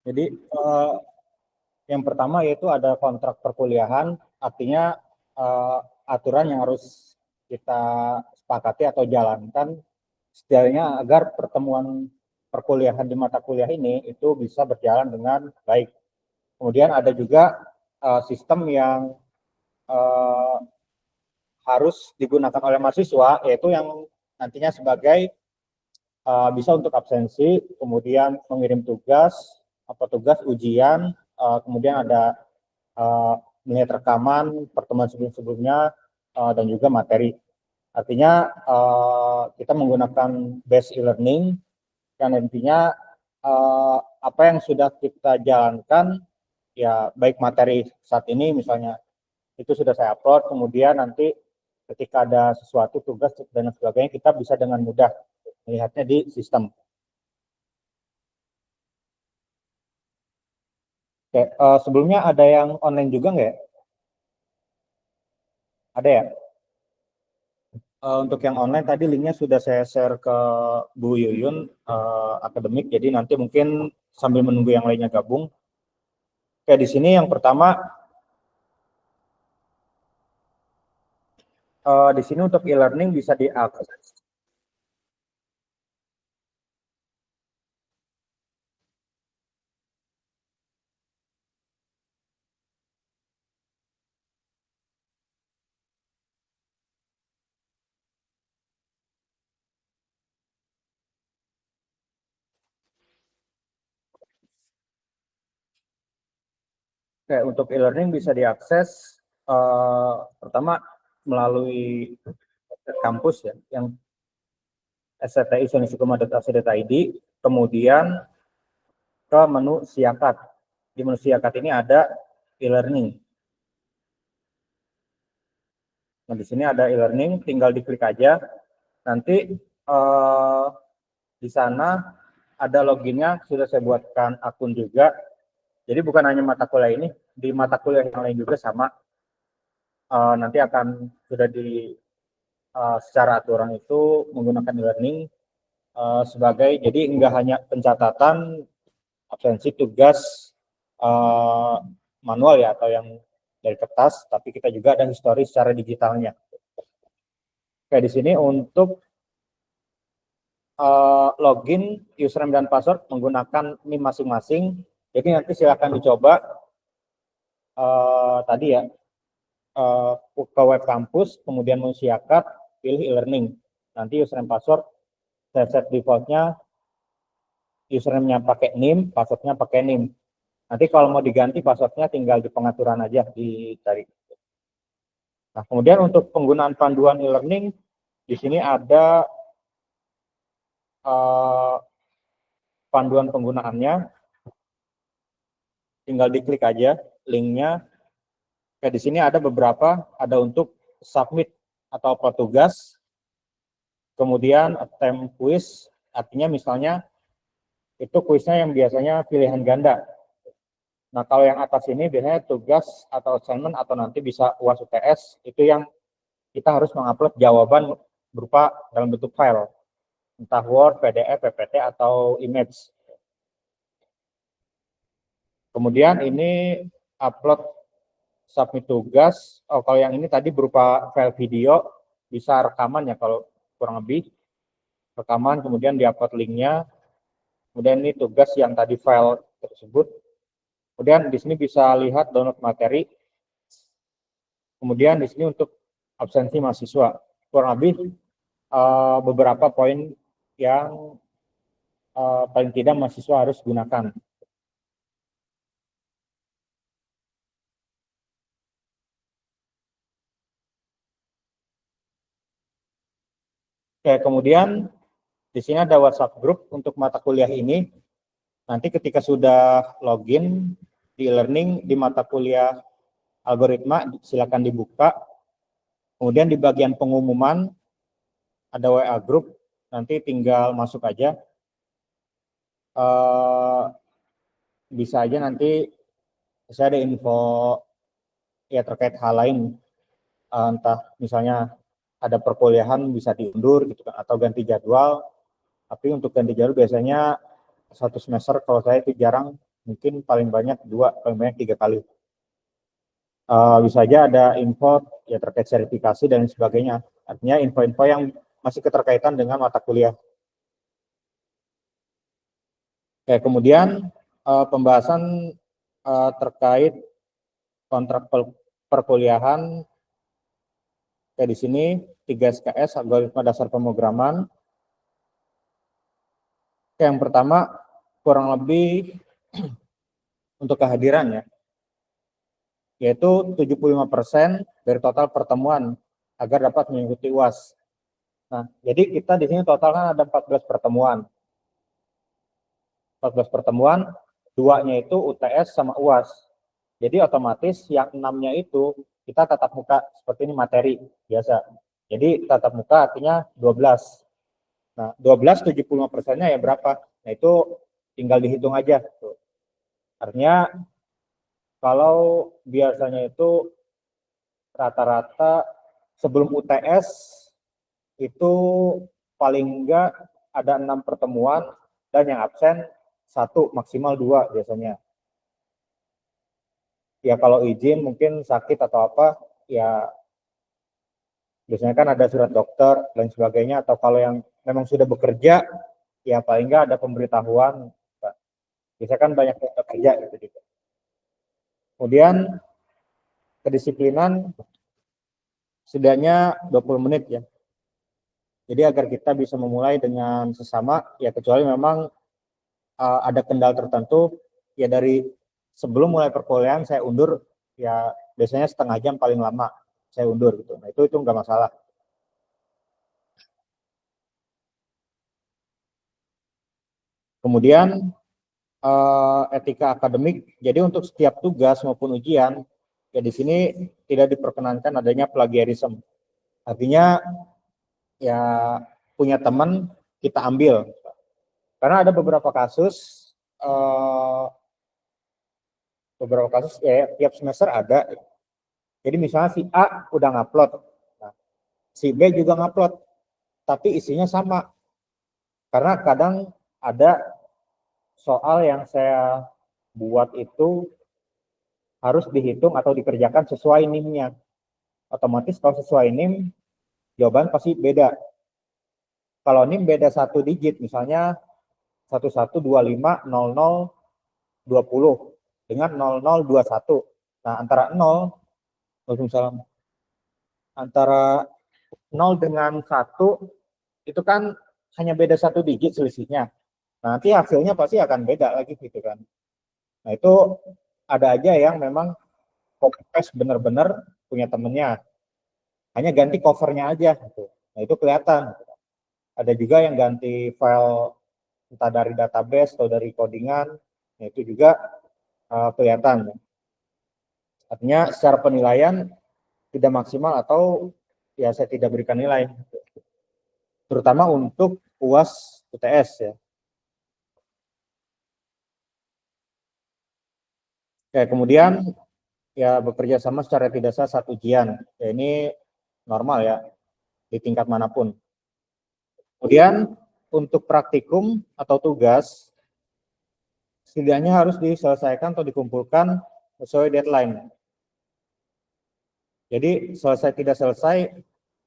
Jadi yang pertama yaitu ada kontrak perkuliahan, artinya aturan yang harus kita sepakati atau jalankan setidaknya agar pertemuan perkuliahan di mata kuliah ini itu bisa berjalan dengan baik. Kemudian ada juga sistem yang harus digunakan oleh mahasiswa, yaitu yang nantinya sebagai bisa untuk absensi, kemudian mengirim tugas, tugas ujian, kemudian ada melihat rekaman pertemuan sebelum-sebelumnya dan juga materi. Artinya kita menggunakan base e-learning yang nantinya apa yang sudah kita jalankan, ya baik materi saat ini misalnya itu sudah saya upload, kemudian nanti ketika ada sesuatu tugas dan sebagainya kita bisa dengan mudah melihatnya di sistem. Oke, sebelumnya ada yang online juga nggak? Ada ya? Untuk yang online tadi linknya sudah saya share ke Bu Yuyun akademik, jadi nanti mungkin sambil menunggu yang lainnya gabung. Oke, di sini yang pertama di sini untuk e-learning bisa diakses. Oke, untuk e-learning bisa diakses pertama melalui kampus ya, yang stti.unisukuma.ac.id, kemudian ke menu siakat. Di menu siakat ini ada e-learning. Nah, di sini ada e-learning, tinggal diklik aja. Nanti di sana ada loginnya, sudah saya buatkan akun juga. Jadi bukan hanya mata kuliah ini, di mata kuliah yang lain juga sama. Nanti akan sudah di secara aturan itu menggunakan e-learning sebagai, jadi enggak hanya pencatatan absensi tugas manual ya atau yang dari kertas, tapi kita juga ada histori secara digitalnya. Oke, di sini untuk login, username dan password menggunakan NIM masing-masing. Jadi nanti silakan dicoba tadi ya ke web kampus, kemudian mensiakat, pilih e-learning. Nanti username password saya set defaultnya username-nya pakai NIM, password-nya pakai NIM. Nanti kalau mau diganti password-nya tinggal di pengaturan aja dicari. Nah, kemudian untuk penggunaan panduan e-learning di sini ada panduan penggunaannya. Tinggal diklik aja linknya. Di sini ada beberapa, ada untuk submit atau upload tugas, kemudian attempt quiz, artinya misalnya itu kuisnya yang biasanya pilihan ganda. Nah, kalau yang atas ini biasanya tugas atau assignment atau nanti bisa UAS UTS, itu yang kita harus mengupload jawaban berupa dalam bentuk file, entah Word, PDF, PPT, atau image. Kemudian ini upload submit tugas. Oh, kalau yang ini tadi berupa file video, bisa rekaman ya kalau kurang lebih. Rekaman, kemudian diupload linknya. Kemudian ini tugas yang tadi file tersebut. Kemudian di sini bisa lihat download materi. Kemudian di sini untuk absensi mahasiswa. Kurang lebih beberapa poin yang paling tidak mahasiswa harus gunakan. Oke, kemudian di sini ada WhatsApp group untuk mata kuliah ini. Nanti ketika sudah login di e-learning di mata kuliah algoritma, silakan dibuka. Kemudian di bagian pengumuman ada WA group, nanti tinggal masuk aja. Bisa aja nanti saya ada info ya terkait hal lain, entah misalnya ada perkuliahan bisa diundur gitu kan, atau ganti jadwal. Tapi untuk ganti jadwal biasanya satu semester kalau saya itu jarang, mungkin paling banyak 2, paling banyak 3 kali. Bisa aja ada info ya terkait sertifikasi dan sebagainya. Artinya info-info yang masih keterkaitan dengan mata kuliah. Oke, kemudian pembahasan terkait kontrak perkuliahan. Kayak di sini 3 SKS, algoritma dasar pemrograman. Yang pertama kurang lebih untuk kehadiran ya, yaitu 75% dari total pertemuan agar dapat mengikuti UAS. Nah, jadi kita di sini total kan ada 14 pertemuan. 14 pertemuan, 2-nya itu UTS sama UAS. Jadi otomatis yang 6-nya itu kita tatap muka, seperti ini materi biasa. Jadi tatap muka artinya 12. Nah, 12 75%-nya ya berapa? Nah, itu tinggal dihitung aja. Artinya kalau biasanya itu rata-rata sebelum UTS itu paling enggak ada 6 pertemuan dan yang absen 1 maksimal 2 biasanya. Ya kalau izin mungkin sakit atau apa ya biasanya kan ada surat dokter dan sebagainya, atau kalau yang memang sudah bekerja ya paling enggak ada pemberitahuan. Biasanya kan banyak yang bekerja gitu. Kemudian kedisiplinan setidaknya 20 menit ya. Jadi agar kita bisa memulai dengan sesama ya, kecuali memang ada kendala tertentu ya, dari sebelum mulai perkuliahan saya undur ya, biasanya setengah jam paling lama saya undur gitu. Nah itu nggak masalah. Kemudian etika akademik. Jadi untuk setiap tugas maupun ujian ya di sini tidak diperkenankan adanya plagiarisme. Artinya ya punya teman kita ambil. Karena ada beberapa kasus ya tiap semester ada. Jadi misalnya si A udah ngupload, nah, si B juga ngupload, tapi isinya sama. Karena kadang ada soal yang saya buat itu harus dihitung atau dikerjakan sesuai NIM-nya. Otomatis kalau sesuai NIM, jawaban pasti beda. Kalau NIM beda 1 digit, misalnya 11250020 dengan 0021. Nah, antara 0, antara 0 dengan 1 itu kan hanya beda 1 digit selisihnya. Nah, nanti hasilnya pasti akan beda lagi gitu kan. Nah, itu ada aja yang memang copy paste benar-benar punya temennya. Hanya ganti covernya aja gitu. Nah, itu kelihatan. Ada juga yang ganti file entah dari database atau dari codingan. Nah, itu juga kelihatan. Artinya secara penilaian tidak maksimal atau ya saya tidak berikan nilai. Terutama untuk UAS UTS ya. Ya, kemudian ya bekerja sama secara tidak sah saat ujian. Ya, ini normal ya di tingkat manapun. Kemudian untuk praktikum atau tugas setidaknya harus diselesaikan atau dikumpulkan sesuai deadline. Jadi selesai tidak selesai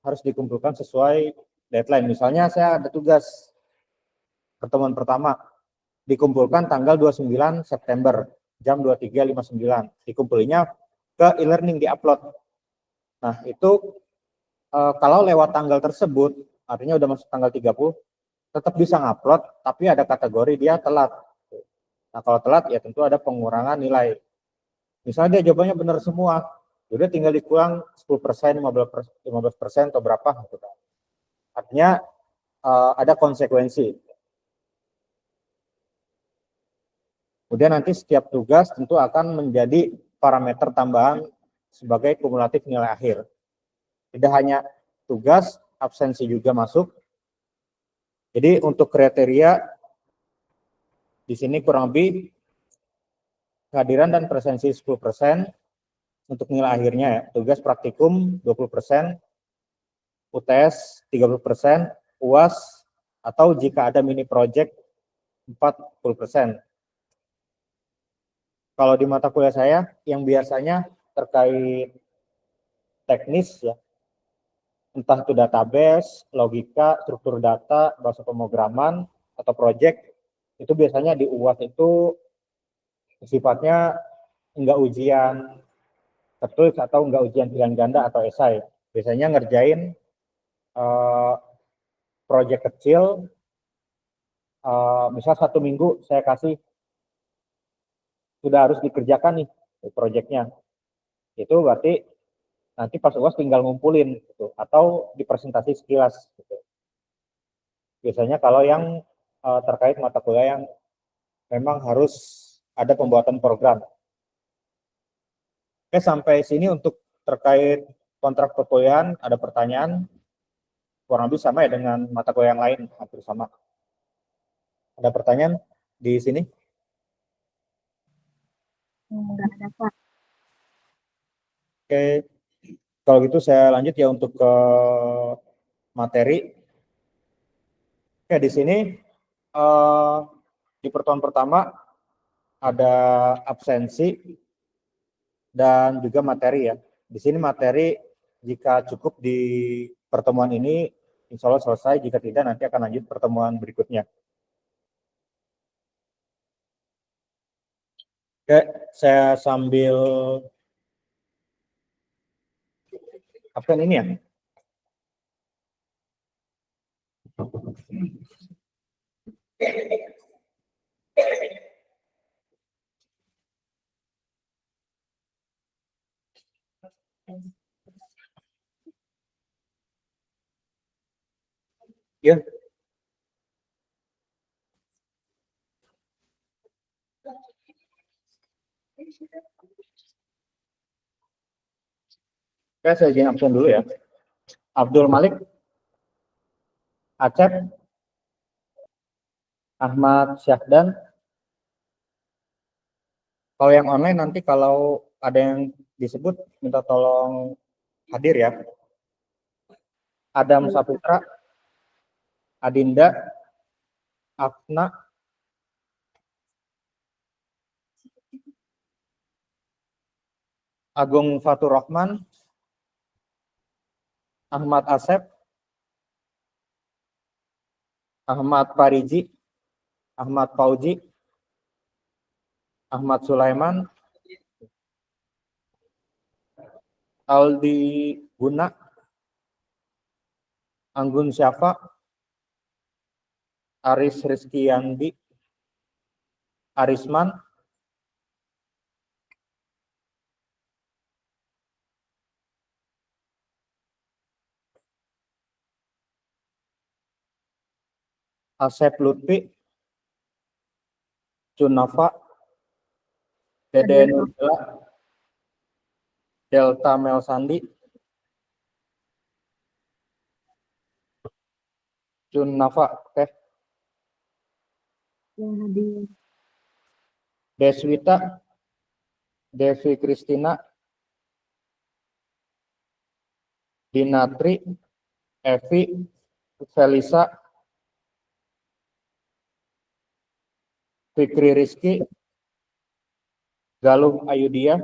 harus dikumpulkan sesuai deadline. Misalnya saya ada tugas pertemuan pertama dikumpulkan tanggal 29 September jam 23.59. Dikumpulinya ke e-learning, diupload. Nah, itu kalau lewat tanggal tersebut, artinya udah masuk tanggal 30, tetap bisa ngupload, tapi ada kategori dia telat. Nah, kalau telat ya tentu ada pengurangan nilai. Misalnya dia jawabannya benar semua, udah tinggal dikurang 10%, 15% atau berapa gitu kan. Artinya ada konsekuensi. Kemudian nanti setiap tugas tentu akan menjadi parameter tambahan sebagai kumulatif nilai akhir. Tidak hanya tugas, absensi juga masuk. Jadi untuk kriteria di sini kurang lebih kehadiran dan presensi 10%, untuk nilai akhirnya ya, tugas praktikum 20%, UTS 30%, UAS atau jika ada mini project 40%. Kalau di mata kuliah saya yang biasanya terkait teknis ya, entah itu database, logika, struktur data, bahasa pemrograman, atau project, itu biasanya di UAS itu sifatnya enggak ujian tertulis atau enggak ujian pilihan ganda atau esai. Biasanya ngerjain project kecil, misal 1 minggu saya kasih sudah harus dikerjakan nih projectnya. Itu berarti nanti pas UAS tinggal ngumpulin gitu, atau dipresentasi sekilas gitu. Biasanya kalau yang terkait mata kuliah yang memang harus ada pembuatan program. Oke, sampai sini untuk terkait kontrak perkuliahan, ada pertanyaan? Kurang lebih sama ya dengan mata kuliah yang lain, hampir sama. Ada pertanyaan di sini? Enggak ada, Pak. Oke, kalau gitu saya lanjut ya untuk ke materi. Oke, di sini di pertemuan pertama ada absensi dan juga materi ya. Di sini materi jika cukup di pertemuan ini, insya Allah selesai. Jika tidak, nanti akan lanjut pertemuan berikutnya. Oke, saya sambil absen ini ya. Ya. Oke, saya izin absen dulu ya. Abdul Malik, Acep, Ahmad Syahdan. Kalau yang online nanti kalau ada yang disebut minta tolong hadir ya. Adam Saputra, Adinda, Afna, Agung Fatur Rahman, Ahmad Asep, Ahmad Pariji, Ahmad Fauji, Ahmad Sulaiman, Aldi Guna, Anggun Syafa, Aris Rizkiyandi, Arisman, Asep Lutfi, Cunafa, Dede Nurila, Delta Melsandi, Cunafa, oke. Deswita, Devi Kristina, Dinatri, Evi, Felisa, Fikri Rizky, Galuh Ayudia,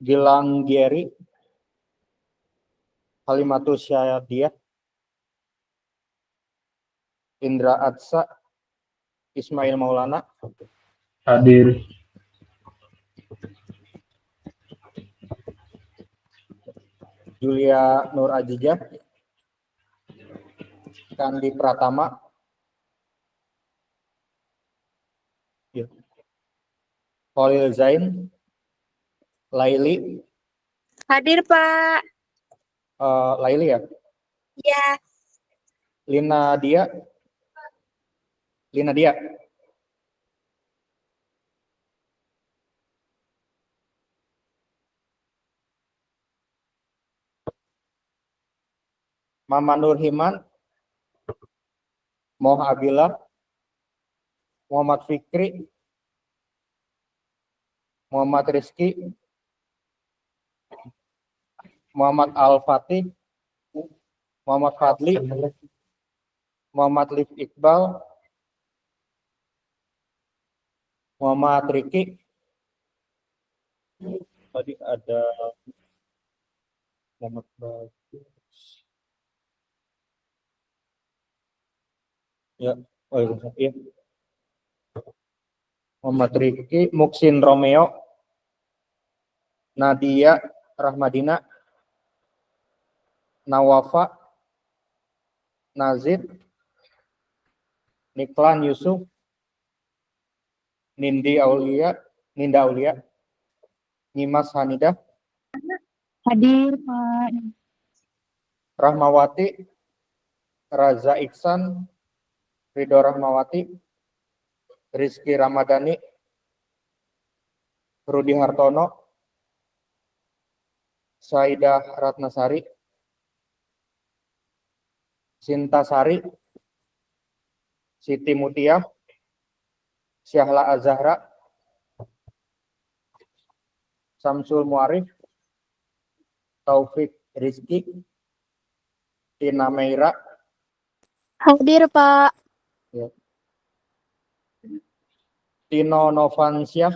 Gilang Gieri, Halimatus Syadiah, Indra Atsa, Ismail Maulana, hadir. Julia Nur Ajijah, Kandi Pratama, Khalil Zain, Laili, Hadir, Pak. Laili ya, Ya. Lina Dia, Mama Nur Himan, Moh Abila, Muhammad Fikri, Muhammad Rizky, Muhammad Al-Fatih, Muhammad Fadli, Muhammad Lif Iqbal, Muhammad Riki. Tadi ada Muhammad Bagus. Ya, waalaikumsalam. Iya. Muhammad Riki, Muksin Romeo, Nadia Rahmadina, Nawafa, Nazid, Niklan Yusuf, Ninda Aulia, Nyimas Hanidah, Hadir, Pak. Rahmawati, Raza Iksan, Ridho Rahmawati, Rizky Ramadhani, Rudi Hartono, Saidah Ratnasari, Sinta Sari, Siti Mutia, Syahla Azahra, Samsul Muarif, Taufik Rizki, Tina Meira, Hadir, Pak. Tino Novansyah,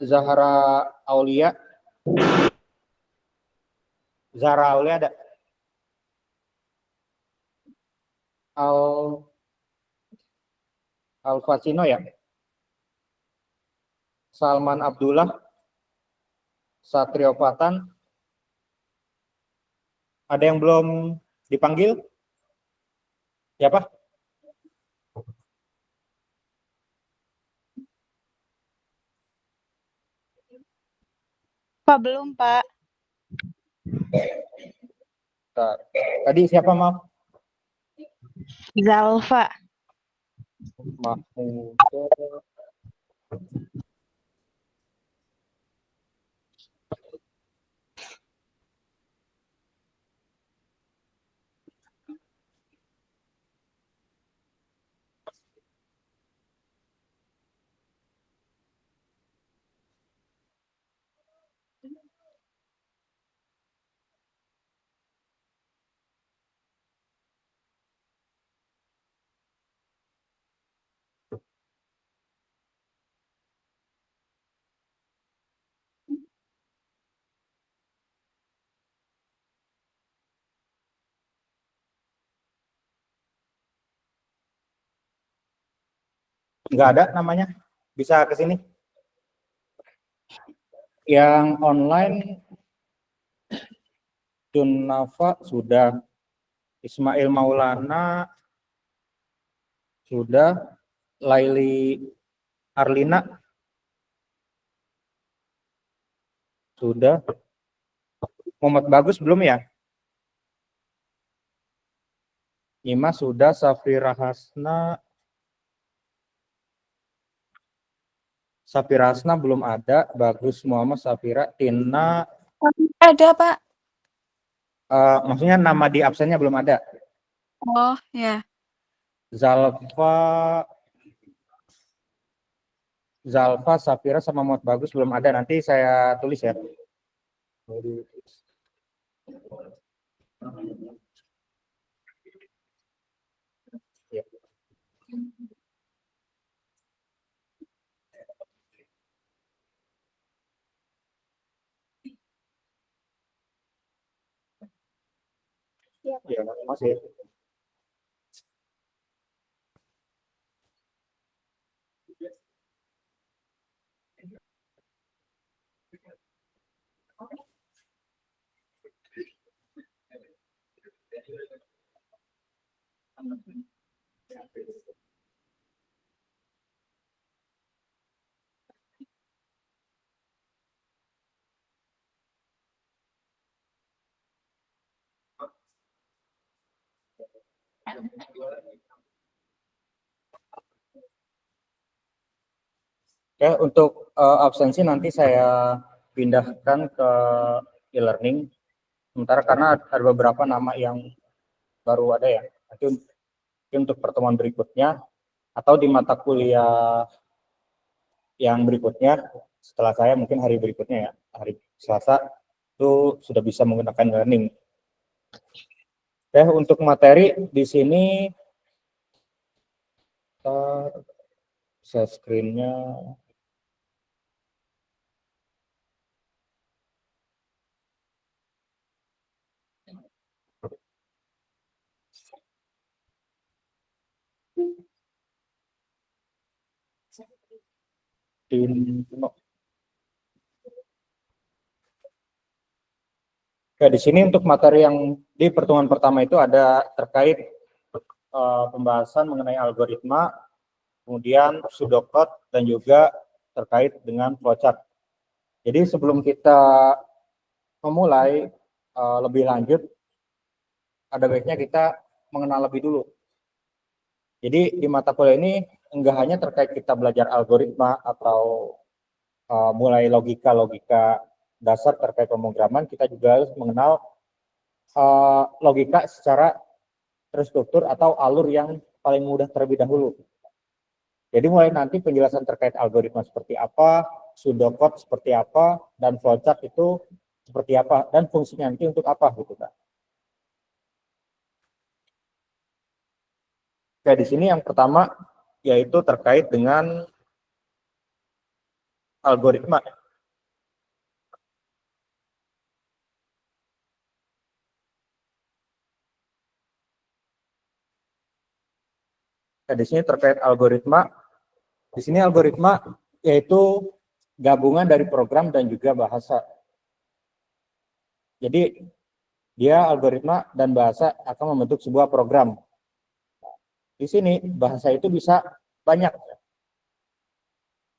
Zahra Aulia, ada. Al Facino ya. Salman Abdullah, Satrio Fatan. Ada yang belum dipanggil? Siapa? Pak, belum, Pak. Tadi siapa, maaf? Zalfa. Mahmud. Nggak ada namanya. Bisa ke sini. Yang online Junnafa sudah, Ismail Maulana sudah, Laili Arlina sudah, Muhammad Bagus belum ya? Ima sudah, Safira Hasna belum ada, Bagus Muhammad, Safira, Tina. Ada, Pak. Maksudnya nama di absennya belum ada. Oh, ya. Zalfa, Safira sama Muhammad Bagus belum ada. Nanti saya tulis ya. Ya, masih. Oke, untuk absensi nanti saya pindahkan ke e-learning. Sementara karena ada beberapa nama yang baru ada ya. Nanti untuk pertemuan berikutnya atau di mata kuliah yang berikutnya setelah saya, mungkin hari berikutnya ya, hari Selasa, itu sudah bisa menggunakan learning. Oke, untuk materi di sini share screen-nya. Oke, di sini untuk materi yang di pertemuan pertama itu ada terkait pembahasan mengenai algoritma, kemudian pseudocode, dan juga terkait dengan flowchart. Jadi sebelum kita memulai lebih lanjut, ada baiknya kita mengenal lebih dulu. Jadi di mata kuliah ini enggak hanya terkait kita belajar algoritma atau mulai logika dasar terkait pemrograman, kita juga harus mengenal logika secara terstruktur atau alur yang paling mudah terlebih dahulu. Jadi mulai nanti penjelasan terkait algoritma seperti apa, pseudocode seperti apa, dan flowchart itu seperti apa, dan fungsinya nanti untuk apa gitu kan. Oke, di sini yang pertama yaitu terkait dengan algoritma. Nah, di sini terkait algoritma. Di sini algoritma yaitu gabungan dari program dan juga bahasa. Jadi dia algoritma dan bahasa akan membentuk sebuah program. Di sini bahasa itu bisa banyak.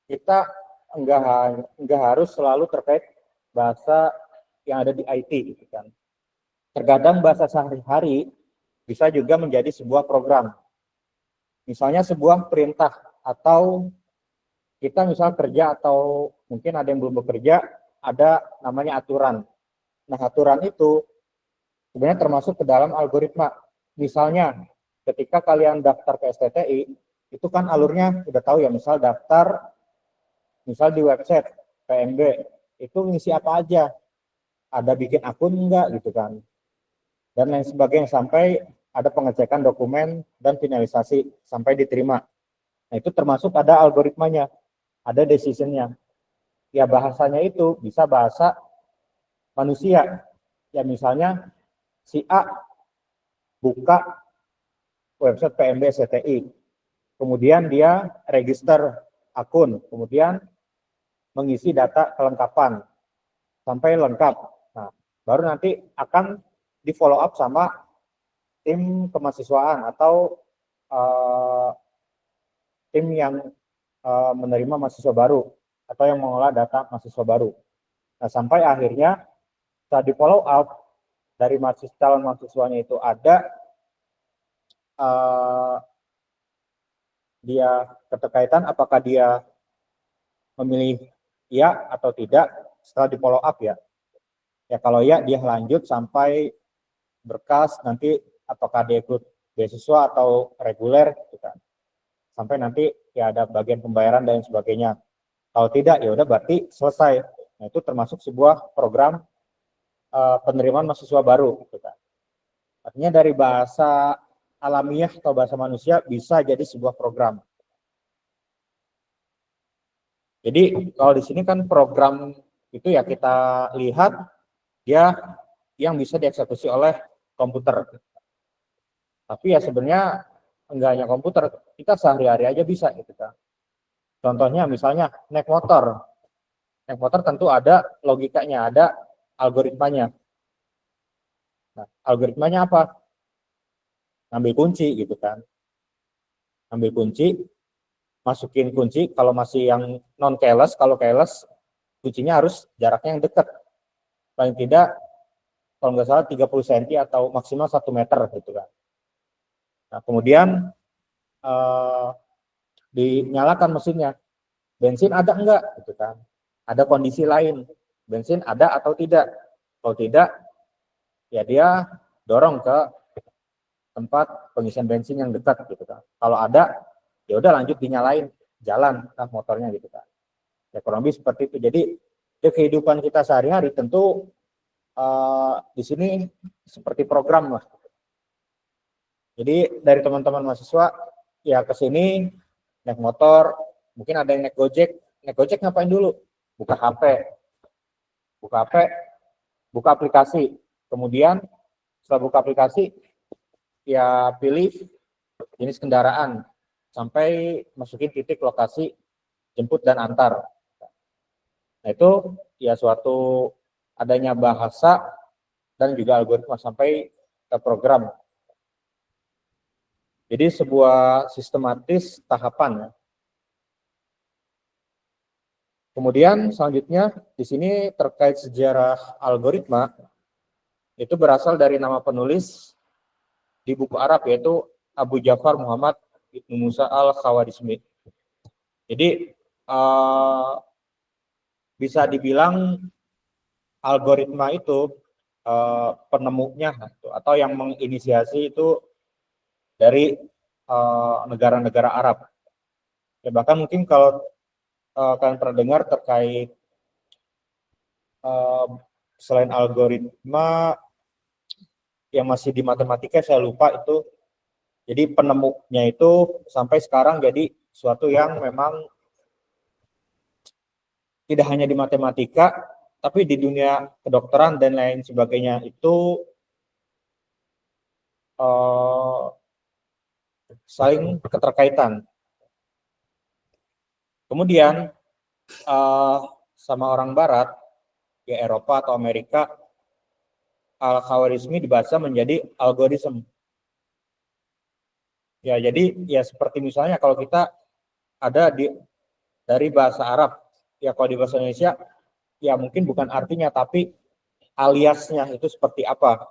Kita enggak harus selalu terkait bahasa yang ada di IT gitu kan. Terkadang bahasa sehari-hari bisa juga menjadi sebuah program. Misalnya sebuah perintah atau kita misal kerja atau mungkin ada yang belum bekerja, ada namanya aturan. Nah, aturan itu sebenarnya termasuk ke dalam algoritma. Misalnya ketika kalian daftar ke STTI, itu kan alurnya udah tahu ya, misal daftar misal di website PMB, itu ngisi apa aja, ada bikin akun enggak gitu kan, dan lain sebagainya, sampai ada pengecekan dokumen dan finalisasi sampai diterima. Nah, itu termasuk ada algoritmanya, ada decision-nya. Ya bahasanya itu bisa bahasa manusia. Ya misalnya si A buka website PMB STI, kemudian dia register akun, kemudian mengisi data kelengkapan sampai lengkap. Nah, baru nanti akan di follow up sama tim kemahasiswaan atau tim yang menerima mahasiswa baru atau yang mengolah data mahasiswa baru. Nah, sampai akhirnya setelah di follow up dari calon mahasiswanya itu ada dia keterkaitan apakah dia memilih ya atau tidak setelah di follow up ya. Ya kalau ya dia lanjut sampai berkas, nanti apakah dia ikut beasiswa atau reguler gitu kan. Sampai nanti ya ada bagian pembayaran dan sebagainya. Kalau tidak ya udah berarti selesai. Nah, itu termasuk sebuah program penerimaan mahasiswa baru gitu kan. Artinya dari bahasa alamiah atau bahasa manusia bisa jadi sebuah program. Jadi kalau di sini kan program itu ya kita lihat dia yang bisa dieksekusi oleh komputer. Tapi ya sebenarnya enggak hanya komputer, kita sehari-hari aja bisa gitu kan. Contohnya misalnya naik motor. Naik motor tentu ada logikanya, ada algoritmanya. Nah, algoritmanya apa? Ngambil kunci gitu kan. Ambil kunci, masukin kunci, kalau masih yang non keyless, kalau keyless kuncinya harus jaraknya yang dekat. Paling tidak kalau nggak salah 30 cm atau maksimal 1 meter gitu kan. Nah, kemudian dinyalakan mesinnya. Bensin ada enggak gitu kan. Ada kondisi lain. Bensin ada atau tidak. Kalau tidak ya dia dorong ke tempat pengisian bensin yang dekat gitu kan. Kalau ada ya udah lanjut dinyalain, jalan motornya gitu kan. Ya kurang lebih seperti itu. Jadi di kehidupan kita sehari-hari tentu di sini seperti program lah. Jadi dari teman-teman mahasiswa ya ke sini naik motor, mungkin ada yang naik Gojek. Naik Gojek ngapain dulu? Buka HP, buka aplikasi. Kemudian setelah buka aplikasi, ya pilih jenis kendaraan sampai masukin titik lokasi jemput dan antar. Nah itu ya suatu adanya bahasa dan juga algoritma sampai ke program. Jadi sebuah sistematis tahapan. Kemudian selanjutnya di sini terkait sejarah algoritma itu berasal dari nama penulis di buku Arab yaitu Abu Ja'far Muhammad Ibnu Musa al-Khawarizmi. Jadi bisa dibilang algoritma itu penemunya atau yang menginisiasi itu dari negara-negara Arab. Ya, bahkan mungkin kalau kalian pernah dengar terkait selain algoritma yang masih di matematika saya lupa itu. Jadi penemunya itu sampai sekarang jadi suatu yang memang tidak hanya di matematika, tapi di dunia kedokteran dan lain sebagainya itu saling keterkaitan. Kemudian sama orang Barat, ya Eropa atau Amerika, al-Khawarizmi dibaca menjadi algoritma. Ya jadi ya seperti misalnya kalau kita ada dari bahasa Arab, ya kalau di bahasa Indonesia ya mungkin bukan artinya tapi aliasnya itu seperti apa,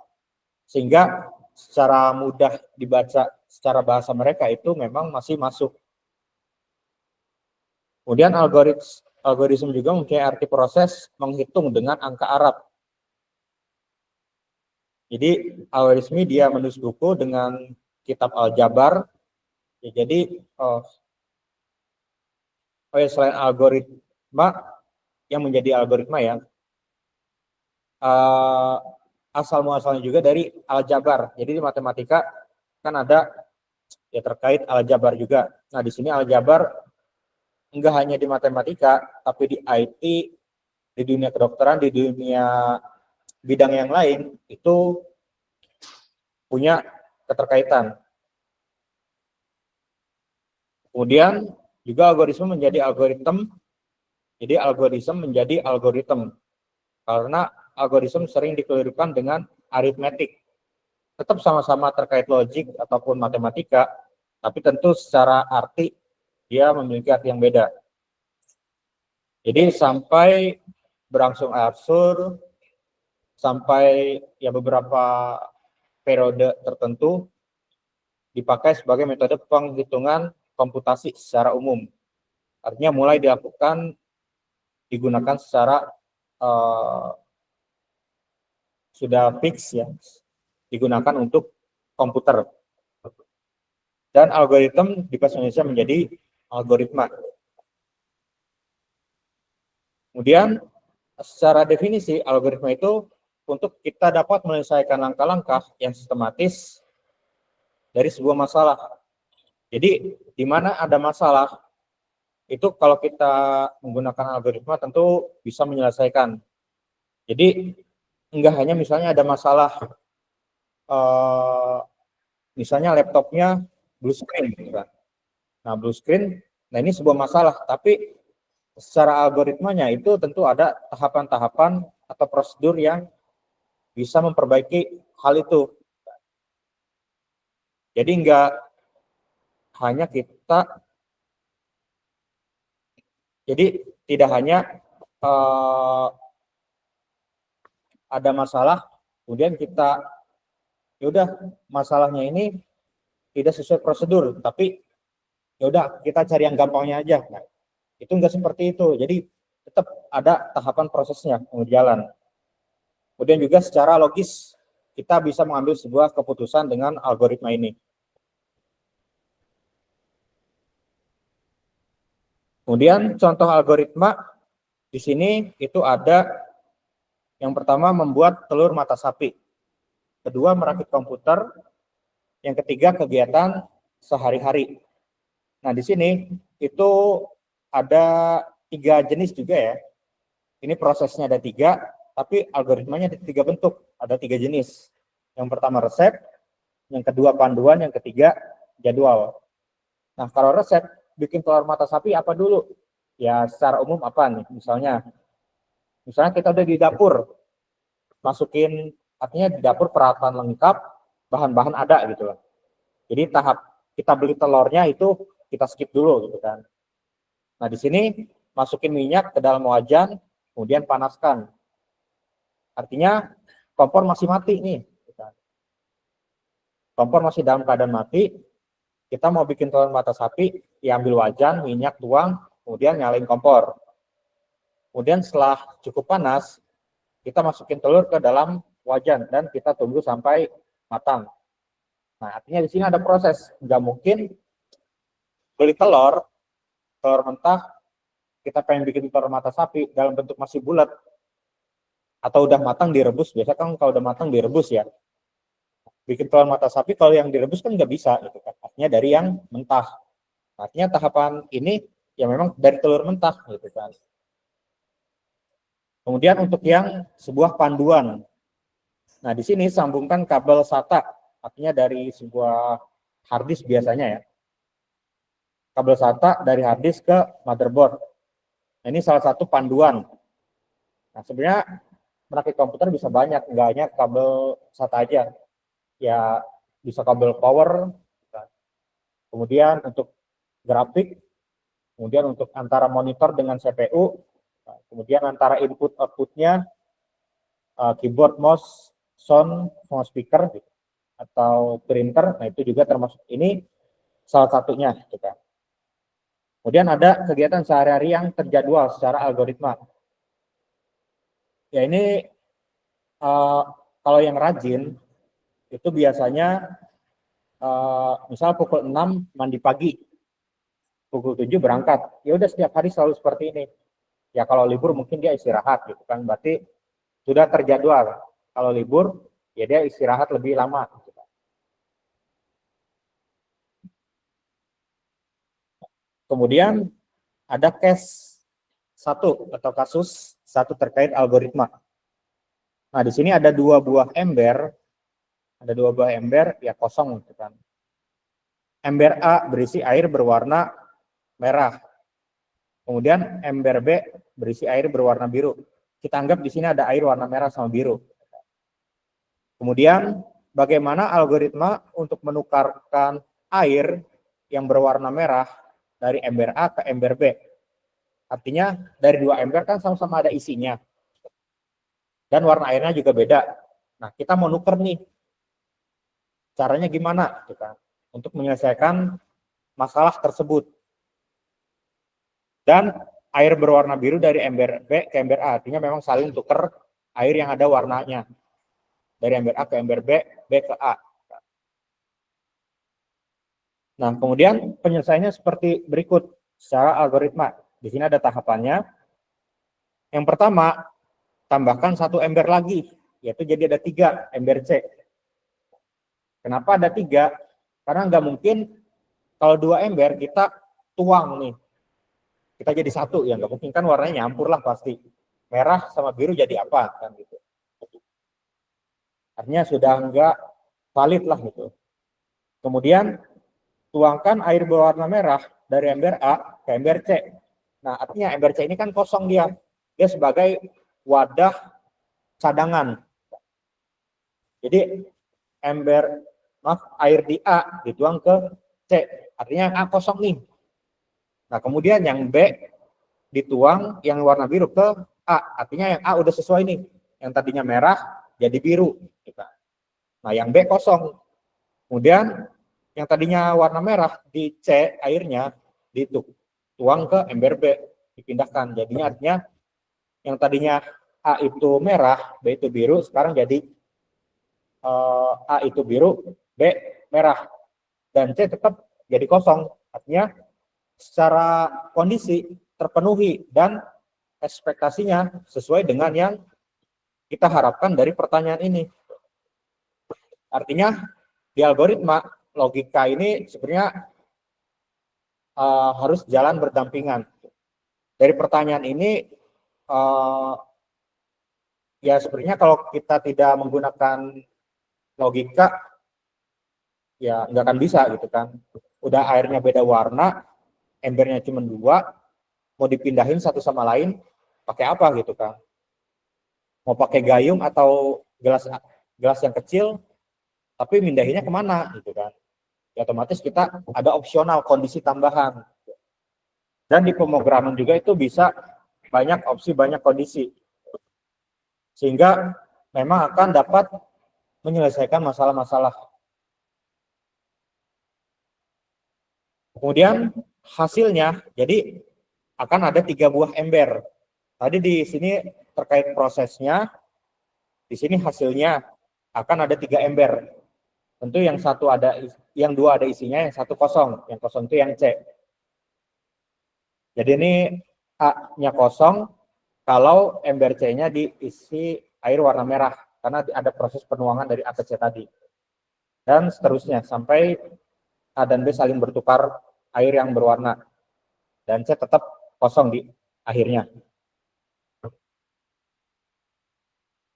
sehingga secara mudah dibaca secara bahasa mereka itu memang masih masuk. Kemudian algoritma juga mempunyai arti proses menghitung dengan angka Arab. Jadi algoritma dia menulis buku dengan kitab Al-Jabar. Ya, jadi selain algoritma yang menjadi algoritma ya, asal muasalnya juga dari Al-Jabar. Jadi di matematika kan ada ya terkait Al-Jabar juga. Nah di sini Al-Jabar enggak hanya di matematika, tapi di IT, di dunia kedokteran, di dunia bidang yang lain itu punya keterkaitan. Kemudian juga algoritma menjadi algoritma. Jadi algoritma menjadi algoritma karena algoritma sering dikelirukan dengan aritmetik. Tetap sama-sama terkait logik ataupun matematika, tapi tentu secara arti dia memiliki arti yang beda. Jadi sampai berangsur-angsur sampai ya beberapa periode tertentu dipakai sebagai metode penghitungan komputasi secara umum. Artinya mulai digunakan secara sudah fix ya, digunakan untuk komputer. Dan algoritma di bahasa Indonesia menjadi algoritma. Kemudian secara definisi algoritma itu untuk kita dapat menyelesaikan langkah-langkah yang sistematis dari sebuah masalah. Jadi di mana ada masalah itu kalau kita menggunakan algoritma tentu bisa menyelesaikan. Jadi enggak hanya misalnya ada masalah misalnya laptopnya blue screen gitu kan. Nah blue screen, nah ini sebuah masalah, tapi secara algoritmanya itu tentu ada tahapan-tahapan atau prosedur yang bisa memperbaiki hal itu. Jadi enggak hanya kita, jadi tidak hanya ada masalah, kemudian kita ya udah masalahnya ini tidak sesuai prosedur, tapi ya udah kita cari yang gampangnya aja. Nah, itu enggak seperti itu. Jadi tetap ada tahapan prosesnya berjalan. Kemudian juga secara logis kita bisa mengambil sebuah keputusan dengan algoritma ini. Kemudian contoh algoritma di sini itu ada Yang pertama membuat telur mata sapi. Kedua merakit komputer. Yang ketiga kegiatan sehari-hari. Nah di sini itu ada 3 jenis juga ya. Ini prosesnya ada 3, tapi algoritmanya ada 3 bentuk, ada 3 jenis. Yang pertama resep, yang kedua panduan, yang ketiga jadwal. Nah kalau resep bikin telur mata sapi apa dulu? Ya secara umum apa nih? Misalnya kita udah di dapur, masukin, artinya di dapur peralatan lengkap, bahan-bahan ada gitu loh. Jadi tahap kita beli telurnya itu kita skip dulu gitu kan. Nah di sini masukin minyak ke dalam wajan, kemudian panaskan. Artinya kompor masih mati nih. Kompor masih dalam keadaan mati, kita mau bikin telur mata sapi, diambil wajan, minyak tuang, kemudian nyalain kompor. Kemudian setelah cukup panas, kita masukin telur ke dalam wajan dan kita tunggu sampai matang. Nah, artinya di sini ada proses. Nggak mungkin beli telur mentah, kita pengen bikin telur mata sapi dalam bentuk masih bulat atau udah matang direbus. Biasa kan kalau udah matang direbus ya. Bikin telur mata sapi kalau yang direbus kan nggak bisa gitu kan. Artinya dari yang mentah. Artinya tahapan ini ya memang dari telur mentah gitu kan. Kemudian untuk yang sebuah panduan. Nah, di sini sambungkan kabel SATA, artinya dari sebuah harddisk biasanya ya. Kabel SATA dari harddisk ke motherboard. Nah, ini salah satu panduan. Nah, sebenarnya merakit komputer bisa banyak, nggak hanya kabel SATA aja. Ya, bisa kabel power, kemudian untuk grafik, kemudian untuk antara monitor dengan CPU, kemudian antara input-outputnya, keyboard, mouse, sound, sama speaker, atau printer, nah itu juga termasuk ini salah satunya. Kemudian ada kegiatan sehari-hari yang terjadwal secara algoritma. Ya ini kalau yang rajin, itu biasanya misal pukul 6 mandi pagi, pukul 7 berangkat. Ya udah setiap hari selalu seperti ini. Ya kalau libur mungkin dia istirahat gitu kan, berarti sudah terjadwal. Kalau libur ya dia istirahat lebih lama. Kemudian ada case 1 atau kasus 1 terkait algoritma. Nah di sini ada 2 buah ember, ya kosong gitu kan. Ember A berisi air berwarna merah. Kemudian ember B berisi air berwarna biru. Kita anggap di sini ada air warna merah sama biru. Kemudian bagaimana algoritma untuk menukarkan air yang berwarna merah dari ember A ke ember B? Artinya dari 2 ember kan sama-sama ada isinya. Dan warna airnya juga beda. Nah, kita mau nuker nih. Caranya gimana? Untuk menyelesaikan masalah tersebut. Dan air berwarna biru dari ember B ke ember A, artinya memang saling tukar air yang ada warnanya. Dari ember A ke ember B, B ke A. Nah, kemudian penyelesaiannya seperti berikut secara algoritma. Di sini ada tahapannya. Yang pertama, tambahkan 1 ember lagi, yaitu jadi ada 3 ember C. Kenapa ada 3? Karena nggak mungkin kalau 2 ember kita tuang nih. Kita jadi 1, ya nggak mungkin kan warnanya nyampur lah pasti. Merah sama biru jadi apa kan gitu. Artinya sudah nggak valid lah gitu. Kemudian tuangkan air berwarna merah dari ember A ke ember C. Nah artinya ember C ini kan kosong dia. Dia sebagai wadah cadangan. Jadi air di A dituang ke C. Artinya yang A kosong nih. Nah, kemudian yang B dituang yang warna biru ke A. Artinya yang A udah sesuai nih. Yang tadinya merah jadi biru. Nah, yang B kosong. Kemudian yang tadinya warna merah di C airnya dituang ke ember B. Dipindahkan. Jadinya artinya yang tadinya A itu merah, B itu biru, sekarang jadi A itu biru, B merah. Dan C tetap jadi kosong. Artinya secara kondisi terpenuhi dan ekspektasinya sesuai dengan yang kita harapkan dari pertanyaan ini. Artinya di algoritma logika ini sebenarnya harus jalan berdampingan. Dari pertanyaan ini ya sebenarnya kalau kita tidak menggunakan logika ya nggak akan bisa gitu kan. Udah airnya beda warna, embernya cuma 2, mau dipindahin satu sama lain pakai apa gitu kan? Mau pakai gayung atau gelas yang kecil, tapi mindahinnya kemana gitu kan? Ya otomatis kita ada opsional kondisi tambahan. Dan di pemrograman juga itu bisa banyak opsi, banyak kondisi. Sehingga memang akan dapat menyelesaikan masalah-masalah. Kemudian hasilnya, jadi akan ada 3 buah ember. Tadi di sini terkait prosesnya, di sini hasilnya akan ada 3 ember. Tentu yang satu ada, yang 2 ada isinya, yang satu kosong. Yang kosong itu yang C. Jadi ini A-nya kosong, kalau ember C-nya diisi air warna merah, karena ada proses penuangan dari A ke C tadi. Dan seterusnya, sampai A dan B saling bertukar air yang berwarna. Dan C tetap kosong di akhirnya.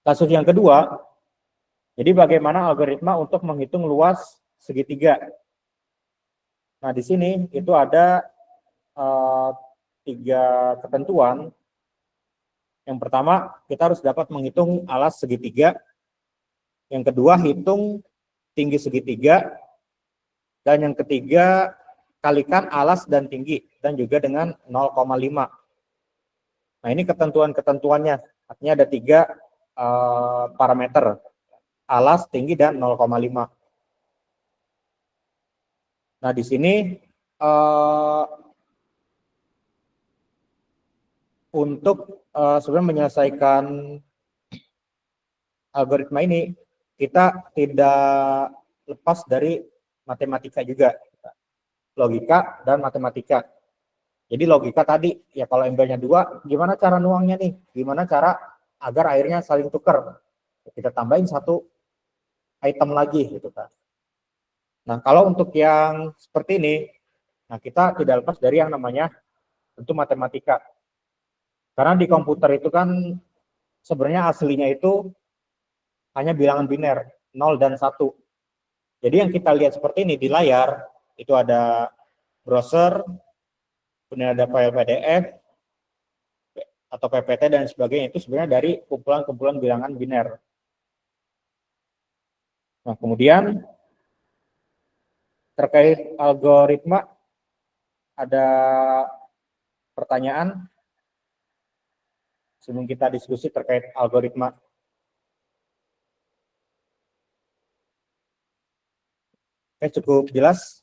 Kasus yang kedua, jadi bagaimana algoritma untuk menghitung luas segitiga. Nah, di sini itu ada 3 ketentuan. Yang pertama, kita harus dapat menghitung alas segitiga. Yang kedua, hitung tinggi segitiga. Dan yang ketiga, kalikan alas dan tinggi, dan juga dengan 0,5. Nah, ini ketentuan-ketentuannya. Artinya ada 3 parameter. Alas, tinggi, dan 0,5. Nah, di sini untuk sebenarnya menyelesaikan algoritma ini, kita tidak lepas dari matematika juga. Logika dan matematika. Jadi logika tadi, ya kalau embernya 2, gimana cara nuangnya nih? Gimana cara agar airnya saling tukar? Kita tambahin 1 item lagi gitu kan. Nah, kalau untuk yang seperti ini, nah kita tidak lepas dari yang namanya tentu matematika. Karena di komputer itu kan sebenarnya aslinya itu hanya bilangan biner, 0 dan 1. Jadi yang kita lihat seperti ini di layar, itu ada browser, kemudian ada file PDF, atau PPT dan sebagainya, itu sebenarnya dari kumpulan-kumpulan bilangan biner. Nah, kemudian terkait algoritma, ada pertanyaan sebelum kita diskusi terkait algoritma. Oke, cukup jelas?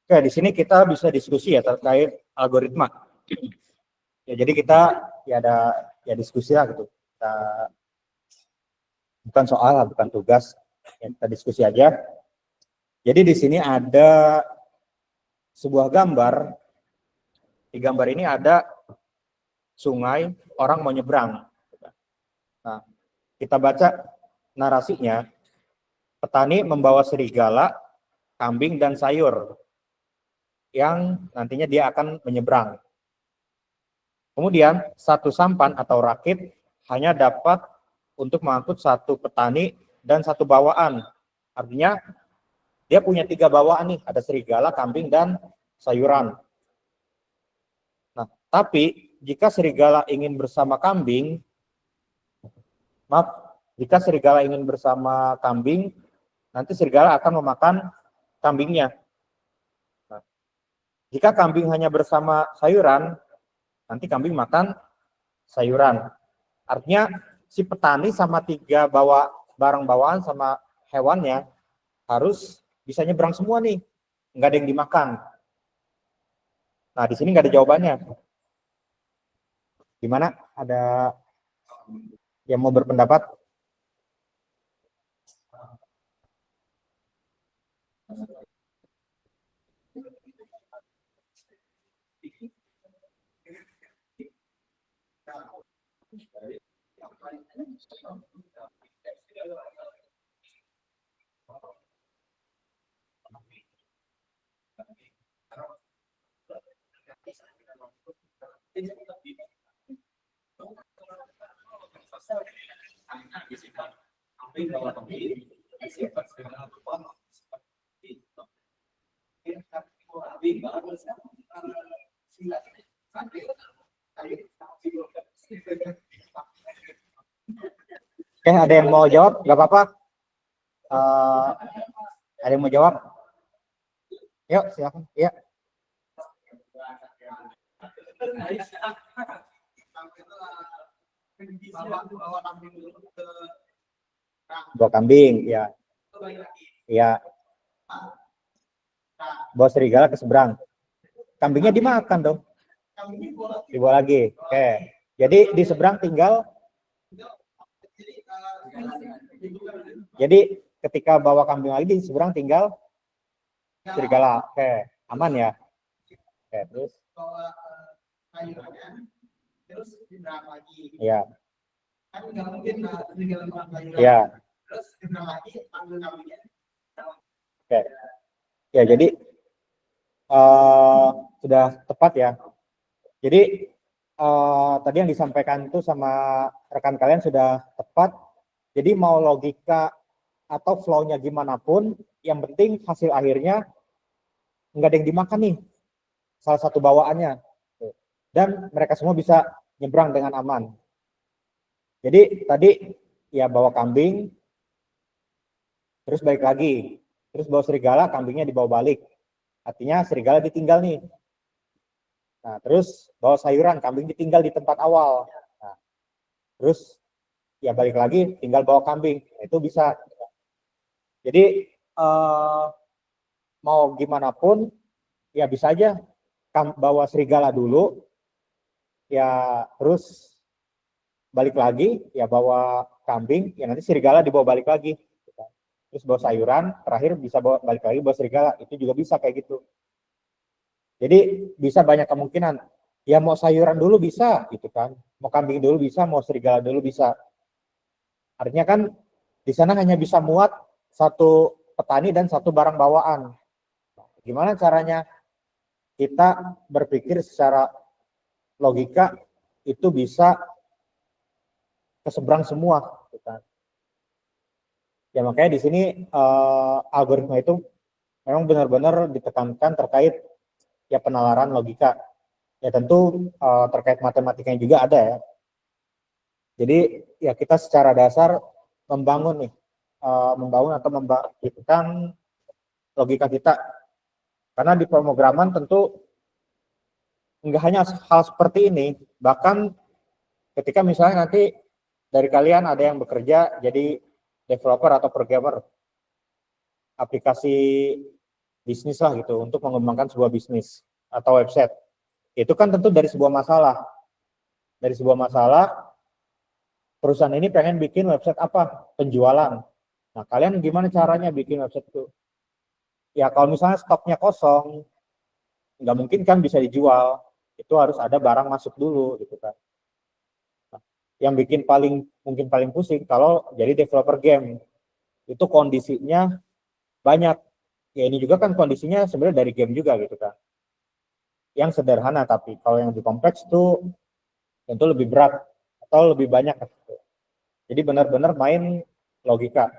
Oke, di sini kita bisa diskusi ya terkait algoritma. Ya, jadi kita ya ada ya diskusi lah gitu. Kita, bukan soal, bukan tugas, ya, kita diskusi aja. Jadi di sini ada sebuah gambar. Di gambar ini ada sungai, orang mau nyebrang. Nah, kita baca narasinya. Petani membawa serigala, kambing, dan sayur yang nantinya dia akan menyeberang. Kemudian satu sampan atau rakit hanya dapat untuk mengangkut 1 petani dan 1 bawaan. Artinya dia punya 3 bawaan nih, ada serigala, kambing, dan sayuran. Nah, tapi jika serigala ingin bersama kambing, jika serigala ingin bersama kambing, nanti serigala akan memakan kambingnya. Jika kambing hanya bersama sayuran, nanti kambing makan sayuran. Artinya si petani sama 3 barang bawaan sama hewannya harus bisa nyebrang semua nih, nggak ada yang dimakan. Nah, di sini nggak ada jawabannya. Gimana? Ada yang mau berpendapat? Oke, ada yang mau jawab? Gak apa-apa. Ada yang mau jawab? Yuk, silakan. Ya. Bawa kambing, ya. Ya. Bawa serigala ke seberang. Kambingnya dimakan dong. Dibawa lagi. Oke. Jadi di seberang tinggal. Jadi ketika bawa kambing lagi di seberang tinggal serigala. Oke, aman ya. Oke, terus. Ya. Ya. Oke. Ya, jadi sudah tepat ya. Jadi tadi yang disampaikan itu sama rekan kalian sudah tepat. Jadi mau logika atau flow-nya gimana pun, yang penting hasil akhirnya nggak ada yang dimakan nih, salah satu bawaannya. Dan mereka semua bisa nyebrang dengan aman. Jadi tadi ya bawa kambing, terus balik lagi. Terus bawa serigala, kambingnya dibawa balik. Artinya serigala ditinggal nih. Nah, terus bawa sayuran, kambing ditinggal di tempat awal. Nah, terus ya balik lagi, tinggal bawa kambing. Itu bisa. Jadi mau gimana pun, ya bisa aja bawa serigala dulu, ya terus balik lagi, ya bawa kambing, ya nanti serigala dibawa balik lagi. Terus bawa sayuran, terakhir bisa bawa balik lagi bawa serigala. Itu juga bisa kayak gitu. Jadi bisa banyak kemungkinan. Ya mau sayuran dulu bisa gitu kan. Mau kambing dulu bisa, mau serigala dulu bisa. Artinya kan di sana hanya bisa muat satu petani dan satu barang bawaan. Gimana caranya kita berpikir secara logika itu bisa keseberang semua gitu kan. Ya makanya di sini algoritma itu memang benar-benar ditekankan terkait ya penalaran logika. Ya tentu terkait matematikanya juga ada ya. Jadi ya kita secara dasar membangun nih, membangun atau membangkitkan logika kita. Karena di pemrograman tentu nggak hanya hal seperti ini, bahkan ketika misalnya nanti dari kalian ada yang bekerja jadi developer atau programmer aplikasi bisnis lah gitu untuk mengembangkan sebuah bisnis atau website. Itu kan tentu dari sebuah masalah. Dari sebuah masalah, perusahaan ini pengen bikin website apa? Penjualan. Nah, kalian gimana caranya bikin website itu? Ya, kalau misalnya stoknya kosong, nggak mungkin kan bisa dijual. Itu harus ada barang masuk dulu, gitu kan. Nah, yang bikin mungkin paling pusing kalau jadi developer game. Itu kondisinya banyak. Ya, ini juga kan kondisinya sebenarnya dari game juga, gitu kan. Yang sederhana, tapi kalau yang lebih kompleks itu tentu lebih berat atau lebih banyak. Jadi benar-benar main logika.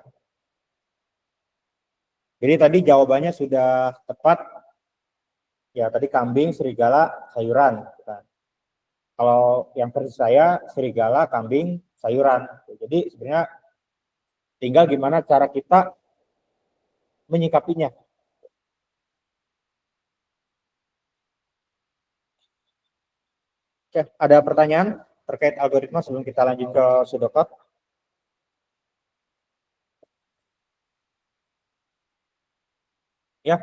Jadi tadi jawabannya sudah tepat. Ya tadi kambing, serigala, sayuran. Kalau yang versi saya serigala, kambing, sayuran. Jadi sebenarnya tinggal gimana cara kita menyikapinya. Oke, ada pertanyaan terkait algoritma sebelum kita lanjut ke pseudocode? Ya.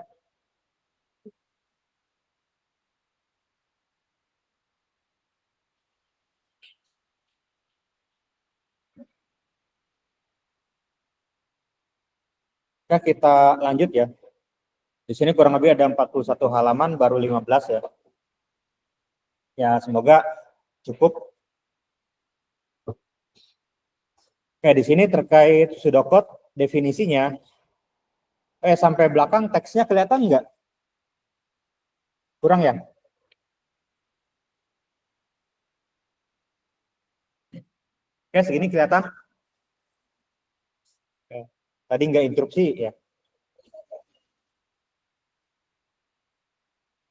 Ya, kita lanjut ya. Di sini kurang lebih ada 41 halaman, baru 15 ya. Ya, semoga cukup. Oke, di sini terkait pseudocode, definisinya, sampai belakang teksnya kelihatan nggak? Kurang ya? Oke, segini kelihatan? Oke. Tadi nggak interupsi ya.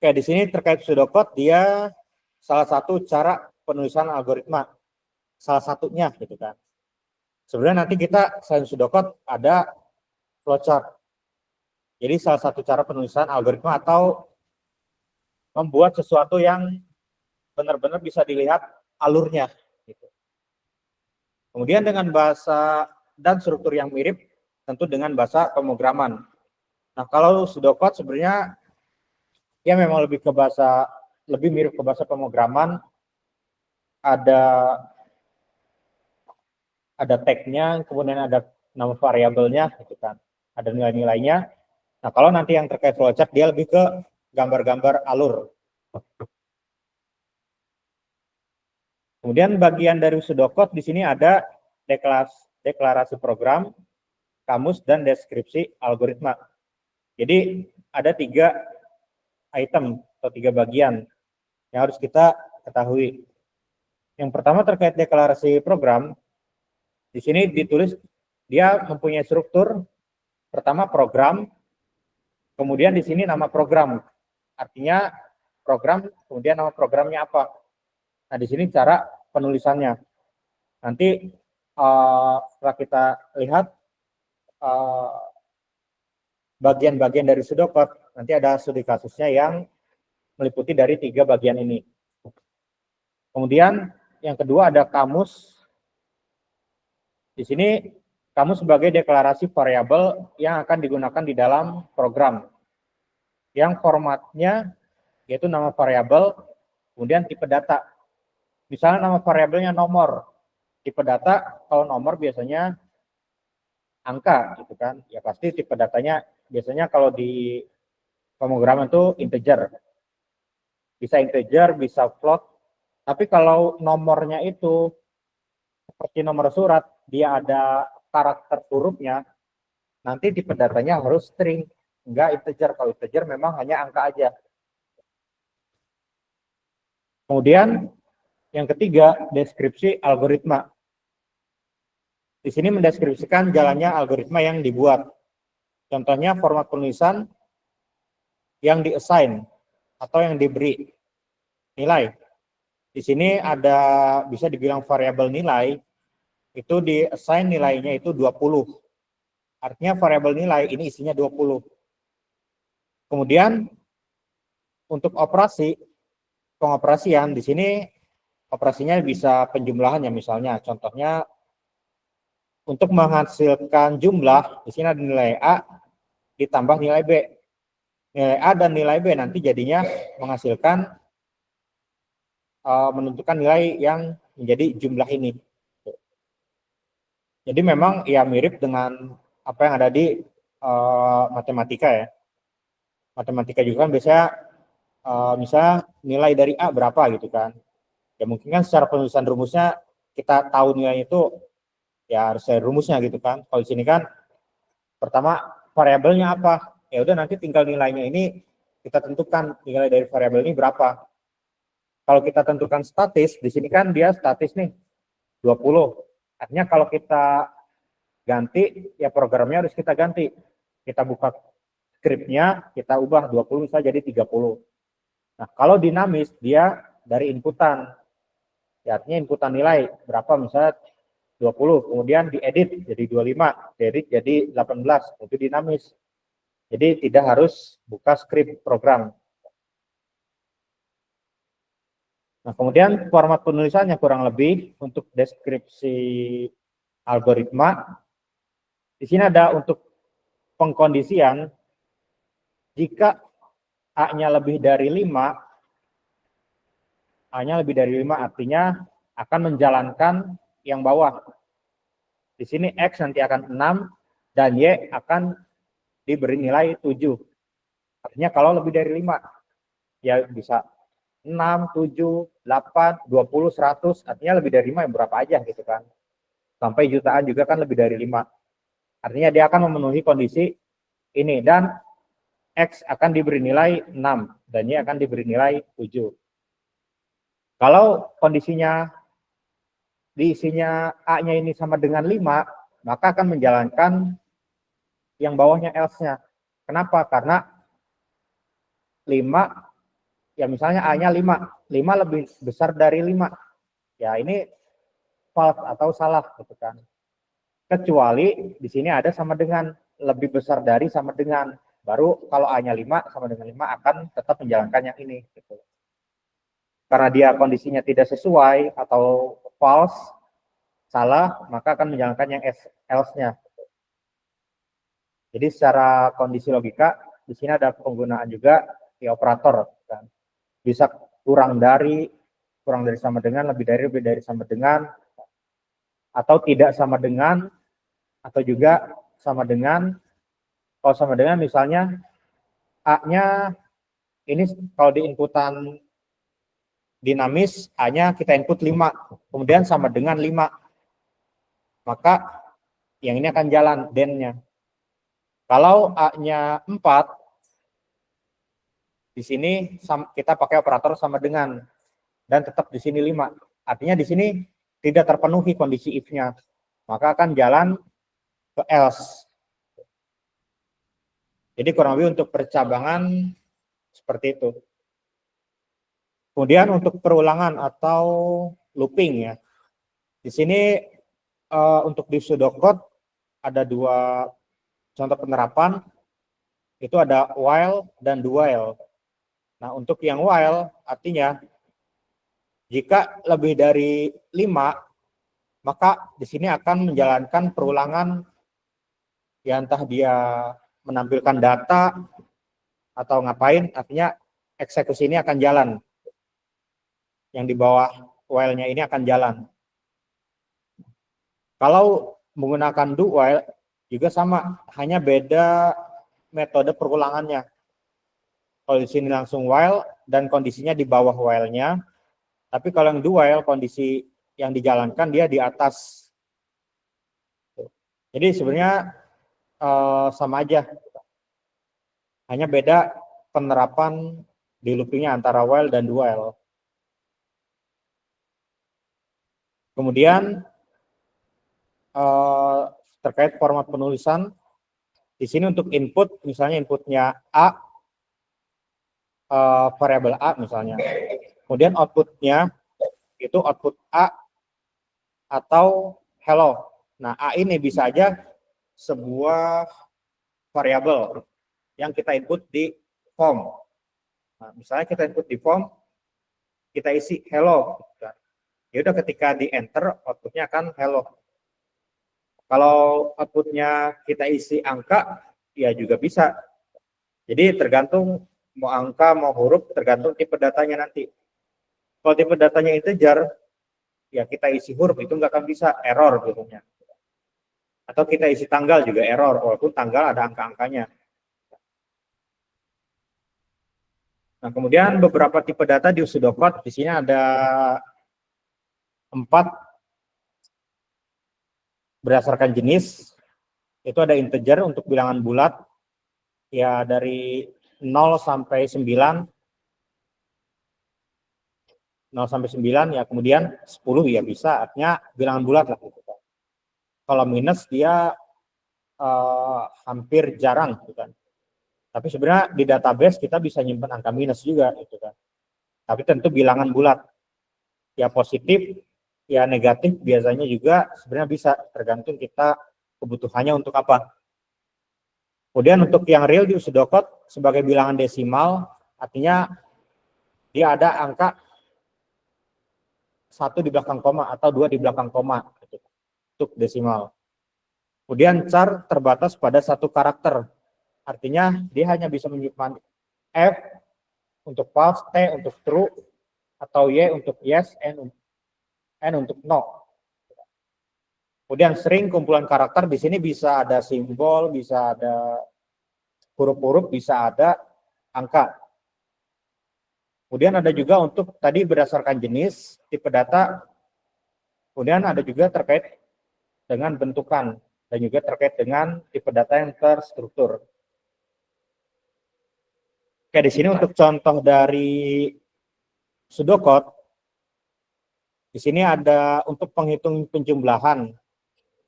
Oke, di sini terkait pseudocode, dia salah satu cara penulisan algoritma. Salah satunya gitu kan. Sebenarnya nanti kita selain pseudocode ada flowchart. Jadi salah satu cara penulisan algoritma atau membuat sesuatu yang benar-benar bisa dilihat alurnya. Gitu. Kemudian dengan bahasa dan struktur yang mirip, tentu dengan bahasa pemrograman. Nah, kalau pseudocode sebenarnya ya memang lebih mirip ke bahasa pemrograman. Ada tag-nya, kemudian ada nama variabelnya, gitu kan. Ada nilai-nilainya. Nah, kalau nanti yang terkait flowchart, dia lebih ke gambar-gambar alur. Kemudian bagian dari pseudocode di sini ada deklarasi program, kamus, dan deskripsi algoritma. Jadi ada 3 item atau 3 bagian yang harus kita ketahui. Yang pertama terkait deklarasi program, di sini ditulis dia mempunyai struktur, pertama program, kemudian di sini nama program, artinya program, kemudian nama programnya apa. Nah, di sini cara penulisannya. Nanti setelah kita lihat bagian-bagian dari pseudocode, nanti ada studi kasusnya yang meliputi dari 3 bagian ini. Kemudian yang kedua ada kamus. Di sini kamus sebagai deklarasi variabel yang akan digunakan di dalam program. Yang formatnya yaitu nama variabel, kemudian tipe data. Misalnya nama variabelnya nomor. Tipe data kalau nomor biasanya angka gitu kan. Ya pasti tipe datanya biasanya kalau di pemrograman itu integer. Bisa integer, bisa float. Tapi kalau nomornya itu seperti nomor surat, dia ada karakter hurufnya, nanti tipe datanya harus string, enggak integer. Kalau integer memang hanya angka aja. Kemudian yang ketiga, deskripsi algoritma. Di sini mendeskripsikan jalannya algoritma yang dibuat. Contohnya format penulisan yang di-assign atau yang diberi nilai. Di sini ada bisa dibilang variabel nilai, itu di-assign nilainya itu 20. Artinya variabel nilai ini isinya 20. Kemudian untuk pengoperasian di sini operasinya bisa penjumlahan ya, misalnya contohnya untuk menghasilkan jumlah, di sini ada nilai A ditambah nilai B. Nilai A dan nilai B nanti jadinya menghasilkan menentukan nilai yang menjadi jumlah ini. Jadi memang ya mirip dengan apa yang ada di matematika ya. Matematika juga kan biasanya misalnya nilai dari A berapa gitu kan. Ya mungkin kan secara penulisan rumusnya kita tahu nilainya itu ya harus dari rumusnya gitu kan. Kalau di sini kan pertama variabelnya apa? Ya udah nanti tinggal nilainya ini kita tentukan nilai dari variabel ini berapa. Kalau kita tentukan statis, di sini kan dia statis nih 20. Artinya kalau kita ganti, ya programnya harus kita ganti. Kita buka scriptnya, kita ubah 20 bisa jadi 30. Nah, kalau dinamis, dia dari inputan. Ya, artinya inputan nilai berapa, misalnya 20, kemudian diedit jadi 25, diedit jadi 18, itu dinamis. Jadi tidak harus buka script program. Nah, kemudian format penulisannya kurang lebih untuk deskripsi algoritma. Di sini ada untuk pengkondisian, jika A-nya lebih dari 5, A-nya lebih dari 5 artinya akan menjalankan yang bawah. Di sini X nanti akan 6 dan Y akan diberi nilai 7. Artinya kalau lebih dari 5, ya bisa 6, 7, 8, 20, 100, artinya lebih dari 5 yang berapa aja gitu kan. Sampai jutaan juga kan lebih dari 5. Artinya dia akan memenuhi kondisi ini dan X akan diberi nilai 6 dan Y akan diberi nilai 7. Kalau kondisinya diisinya A-nya ini sama dengan 5, maka akan menjalankan yang bawahnya else-nya. Kenapa? Karena 5, ya misalnya A-nya 5 lebih besar dari 5. Ya ini false atau salah gitu kan. Kecuali di sini ada sama dengan, lebih besar dari sama dengan. Baru kalau A-nya 5 sama dengan 5 akan tetap menjalankan yang ini gitu. Karena dia kondisinya tidak sesuai atau false, salah, maka akan menjalankan yang else-nya. Jadi secara kondisi logika di sini ada penggunaan juga di operator kan. Bisa kurang dari sama dengan, lebih dari sama dengan, atau tidak sama dengan, atau juga sama dengan. Kalau sama dengan misalnya A-nya ini kalau di inputan dinamis, A-nya kita input 5, kemudian sama dengan 5. Maka yang ini akan jalan den-nya. Kalau A-nya 4, di sini kita pakai operator sama dengan, dan tetap di sini 5. Artinya di sini tidak terpenuhi kondisi if-nya. Maka akan jalan ke else. Jadi kurang lebih untuk percabangan seperti itu. Kemudian untuk perulangan atau looping ya. Di sini untuk di pseudocode ada 2 contoh penerapan, itu ada while dan do while. Nah, untuk yang while artinya jika lebih dari 5, maka di sini akan menjalankan perulangan, ya entah dia menampilkan data atau ngapain, artinya eksekusi ini akan jalan. Yang di bawah while-nya ini akan jalan. Kalau menggunakan do while juga sama, hanya beda metode perulangannya. Kalau di sini langsung while dan kondisinya di bawah while-nya, tapi kalau yang do while kondisi yang dijalankan dia di atas. Jadi sebenarnya sama aja, hanya beda penerapan di loopingnya antara while dan do while. Kemudian terkait format penulisan, di sini untuk input, misalnya inputnya A, variabel A misalnya. Kemudian outputnya itu output A atau hello. Nah, A ini bisa aja sebuah variabel yang kita input di form. Nah, misalnya kita input di form, kita isi hello. Ya udah, ketika di enter outputnya akan hello. Kalau outputnya kita isi angka, ya juga bisa. Jadi tergantung mau angka mau huruf, tergantung tipe datanya nanti. Kalau tipe datanya integer, ya kita isi huruf itu nggak akan bisa, error biasanya. Atau kita isi tanggal juga error, walaupun tanggal ada angka-angkanya. Nah, kemudian beberapa tipe data di pseudocode, di sini ada 4 berdasarkan jenis. Itu ada integer untuk bilangan bulat, ya dari 0 sampai 9. 0 sampai 9 ya, kemudian 10 ya bisa, artinya bilangan bulat lah gitu kan. Kalau minus dia hampir jarang gitu kan. Tapi sebenarnya di database kita bisa nyimpan angka minus juga gitu kan. Tapi tentu bilangan bulat. Ya positif, ya negatif biasanya juga sebenarnya bisa, tergantung kita kebutuhannya untuk apa. Kemudian untuk yang real di pseudocode sebagai bilangan desimal, artinya dia ada angka 1 di belakang koma atau 2 di belakang koma gitu, untuk desimal. Kemudian char terbatas pada 1 karakter. Artinya dia hanya bisa menyimpan F untuk false, T untuk true, atau Y untuk yes, N untuk no. Kemudian string kumpulan karakter di sini bisa ada simbol, bisa ada huruf-huruf, bisa ada angka. Kemudian ada juga untuk tadi berdasarkan jenis, tipe data, kemudian ada juga terkait dengan bentukan, dan juga terkait dengan tipe data yang terstruktur. Oke, di sini untuk contoh dari pseudocode, di sini ada untuk penghitung penjumlahan.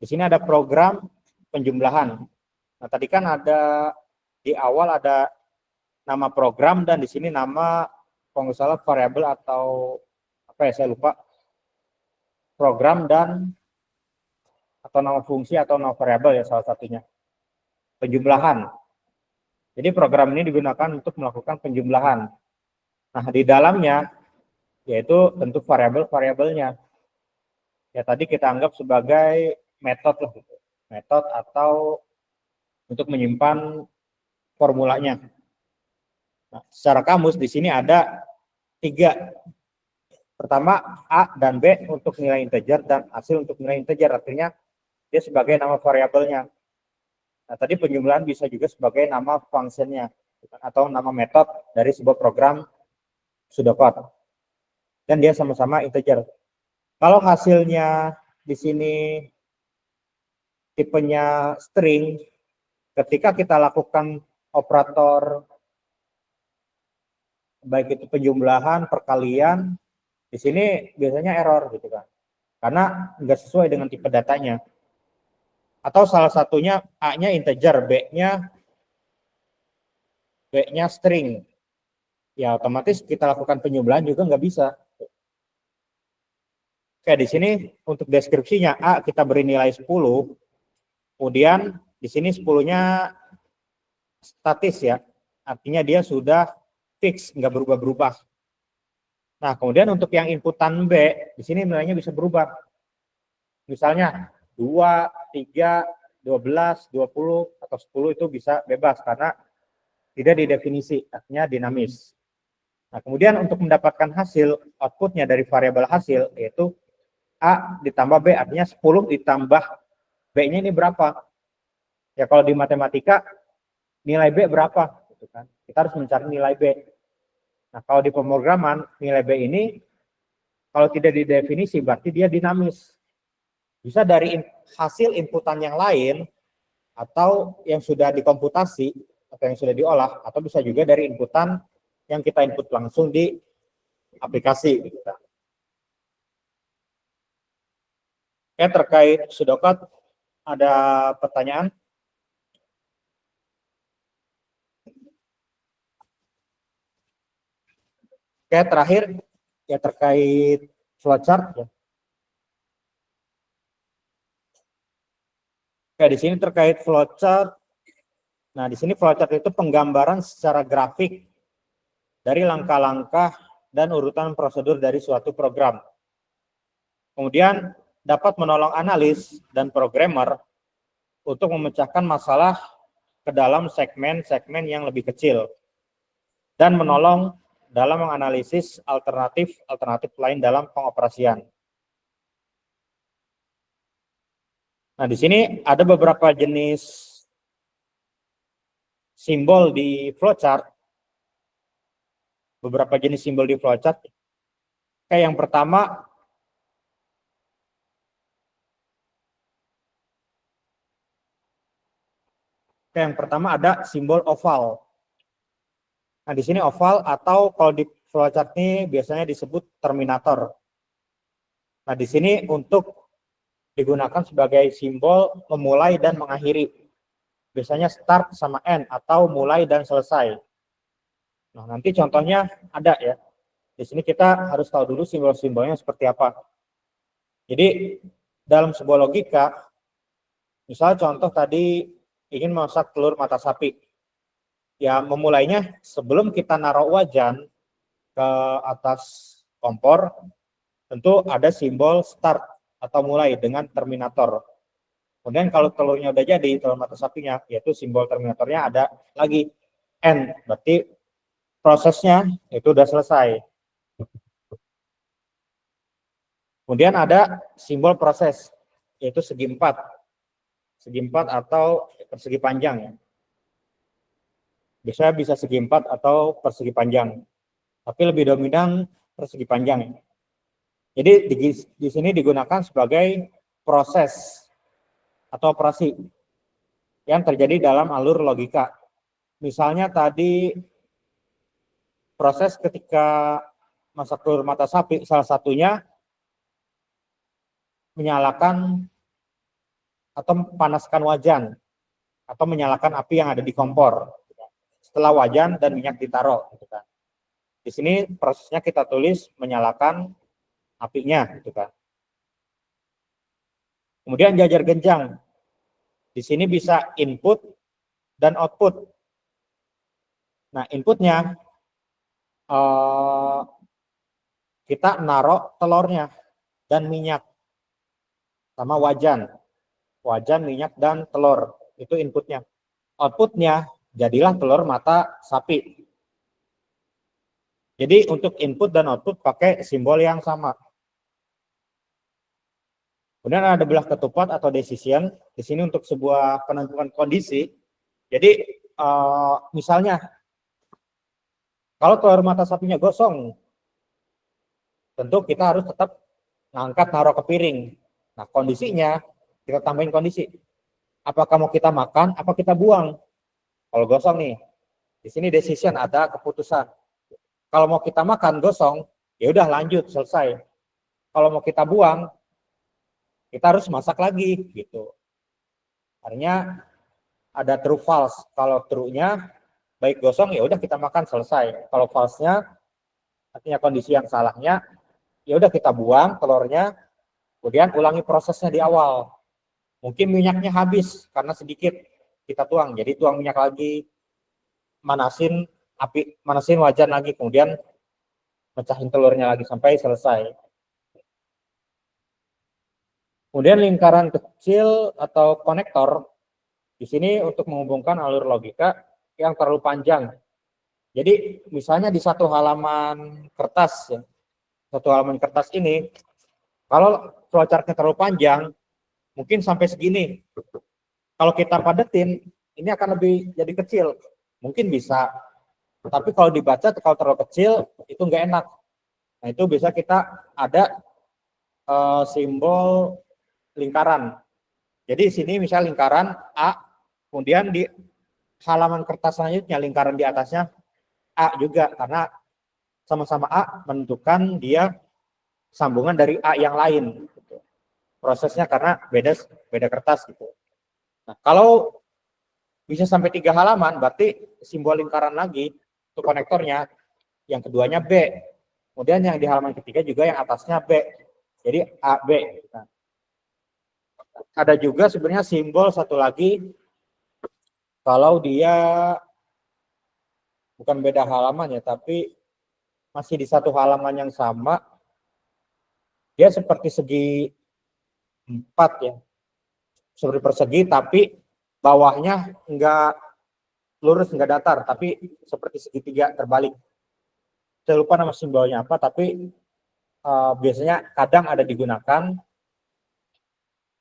Di sini ada program penjumlahan. Nah, tadi kan ada di awal ada nama program dan di sini nama kalau nggak salah variabel atau apa ya, saya lupa, program dan atau nama fungsi atau nama variabel ya salah satunya, penjumlahan. Jadi program ini digunakan untuk melakukan penjumlahan. Nah, di dalamnya yaitu tentu variabel-variabelnya. Ya tadi kita anggap sebagai metode lah, metode atau untuk menyimpan formulanya. Nah, secara kamus di sini ada 3. Pertama, A dan B untuk nilai integer dan hasil untuk nilai integer, artinya dia sebagai nama variabelnya. Nah, tadi penjumlahan bisa juga sebagai nama fungsinya atau nama metode dari sebuah program pseudocode. Dan dia sama-sama integer. Kalau hasilnya di sini tipenya string, ketika kita lakukan operator baik itu penjumlahan, perkalian, di sini biasanya error gitu kan, karena nggak sesuai dengan tipe datanya. Atau salah satunya A-nya integer, B-nya string, ya otomatis kita lakukan penjumlahan juga nggak bisa. Oke, di sini untuk deskripsinya A kita beri nilai 10, kemudian di sini 10-nya statis ya, artinya dia sudah fix, nggak berubah-berubah. Nah, kemudian untuk yang inputan B, di sini nilainya bisa berubah. Misalnya 2, 3, 12, 20, atau 10 itu bisa bebas karena tidak didefinisi, artinya dinamis. Nah, kemudian untuk mendapatkan hasil, outputnya dari variabel hasil, yaitu A ditambah B, artinya 10 ditambah B-nya ini berapa. Ya kalau di matematika, nilai B berapa? Gitu kan. Kita harus mencari nilai B. Nah, kalau di pemrograman, nilai B ini kalau tidak didefinisi berarti dia dinamis. Bisa dari hasil inputan yang lain atau yang sudah dikomputasi atau yang sudah diolah, atau bisa juga dari inputan yang kita input langsung di aplikasi. Oke, terkait pseudocode ada pertanyaan? Oke, terakhir ya terkait flowchart ya. Oke, di sini terkait flowchart. Nah, di sini flowchart itu penggambaran secara grafik dari langkah-langkah dan urutan prosedur dari suatu program. Kemudian dapat menolong analis dan programmer untuk memecahkan masalah ke dalam segmen-segmen yang lebih kecil dan menolong dalam menganalisis alternatif lain dalam pengoperasian. Nah, di sini ada beberapa jenis simbol di flowchart. Beberapa jenis simbol di flowchart. Kayak yang pertama ada simbol oval. Nah, di sini oval atau kalau di flowchart ini biasanya disebut terminator. Nah, di sini untuk digunakan sebagai simbol memulai dan mengakhiri. Biasanya start sama end atau mulai dan selesai. Nah, nanti contohnya ada ya. Di sini kita harus tahu dulu simbol-simbolnya seperti apa. Jadi, dalam sebuah logika, misal contoh tadi ingin masak telur mata sapi. Ya, memulainya sebelum kita naruh wajan ke atas kompor, tentu ada simbol start atau mulai dengan terminator. Kemudian kalau telurnya udah jadi, telur mata sapinya, yaitu simbol terminatornya ada lagi N, berarti prosesnya itu udah selesai. Kemudian ada simbol proses, yaitu segi empat atau persegi panjang. Biasanya bisa segi empat atau persegi panjang, tapi lebih dominan persegi panjang. Jadi di sini digunakan sebagai proses atau operasi yang terjadi dalam alur logika. Misalnya tadi proses ketika masak telur mata sapi, salah satunya menyalakan atau panaskan wajan atau menyalakan api yang ada di kompor setelah wajan dan minyak ditaruh. Gitu kan. Di sini prosesnya kita tulis menyalakan apinya. Gitu kan. Kemudian jajar genjang. Di sini bisa input dan output. Nah, inputnya kita naruh telurnya dan minyak sama wajan, minyak dan telur itu inputnya. Outputnya jadilah telur mata sapi. Jadi untuk input dan output pakai simbol yang sama. Kemudian ada belah ketupat atau decision. Di sini untuk sebuah penentuan kondisi. Jadi misalnya kalau telur mata sapinya gosong, tentu kita harus tetap ngangkat naruh ke piring. Nah, kondisinya kita tambahin kondisi. Apakah mau kita makan, apa kita buang? Kalau gosong nih, di sini decision ada keputusan. Kalau mau kita makan gosong, ya udah lanjut selesai. Kalau mau kita buang, kita harus masak lagi gitu. Artinya ada true false. Kalau true-nya baik gosong ya udah kita makan selesai. Kalau false-nya artinya kondisi yang salahnya, ya udah kita buang telurnya, kemudian ulangi prosesnya di awal. Mungkin minyaknya habis karena sedikit kita tuang, jadi tuang minyak lagi, manasin wajan lagi, kemudian pecahin telurnya lagi sampai selesai. Kemudian lingkaran kecil atau konektor di sini untuk menghubungkan alur logika yang terlalu panjang. Jadi misalnya di satu halaman kertas, ini, kalau flowchart-nya terlalu panjang, mungkin sampai segini. Kalau kita padetin, ini akan lebih jadi kecil. Mungkin bisa. Tapi kalau dibaca, kalau terlalu kecil, itu nggak enak. Nah, itu bisa kita ada simbol lingkaran. Jadi di sini misalnya lingkaran A, kemudian di halaman kertas selanjutnya lingkaran di atasnya A juga, karena sama-sama A menentukan dia sambungan dari A yang lain. Gitu. Prosesnya karena beda kertas gitu. Nah, kalau bisa sampai 3 halaman, berarti simbol lingkaran lagi untuk konektornya, yang keduanya B. Kemudian yang di halaman ketiga juga yang atasnya B. Jadi AB. Nah, ada juga sebenarnya simbol satu lagi, kalau dia bukan beda halaman ya, tapi masih di satu halaman yang sama, dia seperti segi 4 ya, seperti persegi, tapi bawahnya enggak lurus, enggak datar, tapi seperti segitiga terbalik. Saya lupa nama simbolnya apa, tapi biasanya kadang ada digunakan.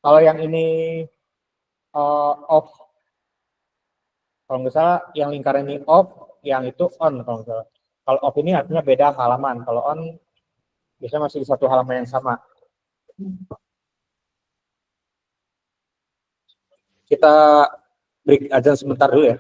Kalau yang ini off, kalau nggak salah yang lingkaran ini off, yang itu on kalau nggak salah. Kalau off ini artinya beda halaman, kalau on biasanya masih di satu halaman yang sama. Kita break aja sebentar dulu ya.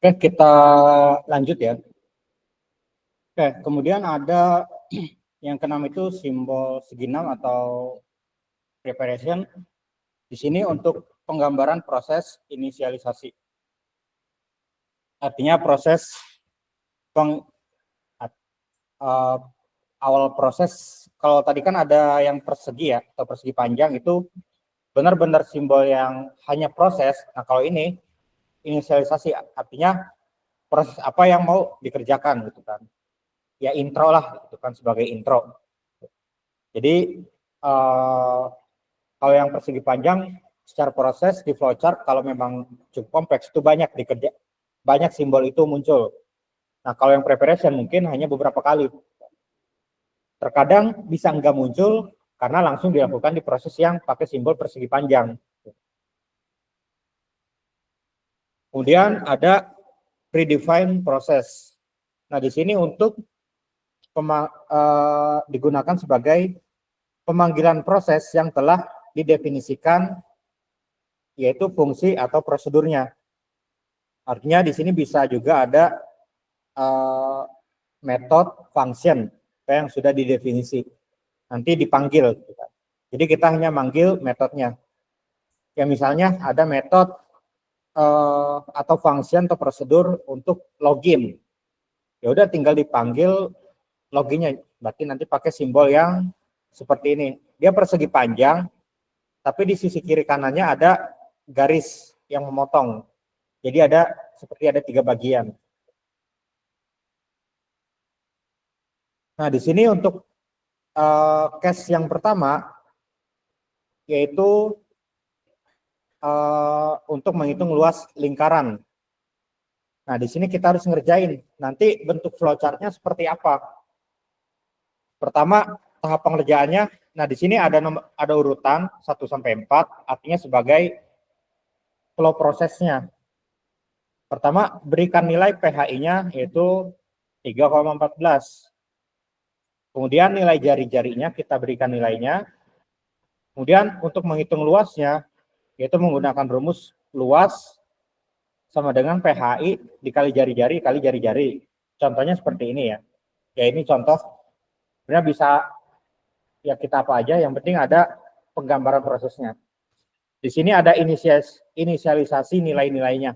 Oke, kita lanjut ya. Oke, kemudian ada yang keenam itu simbol segi 6 atau preparation. Di sini untuk penggambaran proses inisialisasi. Artinya proses awal proses, kalau tadi kan ada yang persegi ya, atau persegi panjang itu benar-benar simbol yang hanya proses. Nah, kalau ini inisialisasi artinya proses apa yang mau dikerjakan gitu kan. Ya intro lah gitu kan, sebagai intro. Jadi kalau yang persegi panjang secara proses di flowchart kalau memang cukup kompleks itu banyak simbol itu muncul. Nah, kalau yang preparation mungkin hanya beberapa kali. Terkadang bisa enggak muncul karena langsung dilakukan di proses yang pakai simbol persegi panjang. Kemudian ada predefined proses. Nah, di sini untuk digunakan sebagai pemanggilan proses yang telah didefinisikan, yaitu fungsi atau prosedurnya. Artinya di sini bisa juga ada method function yang sudah didefinisi. Nanti dipanggil. Jadi kita hanya manggil metodenya. Ya misalnya ada metode atau function atau prosedur untuk login. Ya udah tinggal dipanggil loginnya. Berarti nanti pakai simbol yang seperti ini. Dia persegi panjang, tapi di sisi kiri kanannya ada garis yang memotong. Jadi ada seperti ada 3 bagian. Nah, di sini untuk case yang pertama yaitu untuk menghitung luas lingkaran. Nah, di sini kita harus ngerjain. Nanti bentuk flowchart-nya seperti apa? Pertama, tahap pengerjaannya. Nah, di sini ada urutan 1 sampai 4, artinya sebagai flow prosesnya. Pertama, berikan nilai PHI-nya yaitu 3,14. Kemudian nilai jari-jarinya kita berikan nilainya. Kemudian untuk menghitung luasnya, yaitu menggunakan rumus luas sama dengan PHI dikali jari-jari kali jari-jari. Contohnya seperti ini ya. Ya ini contoh, sebenarnya bisa ya kita apa aja, yang penting ada penggambaran prosesnya. Di sini ada inisialisasi nilai-nilainya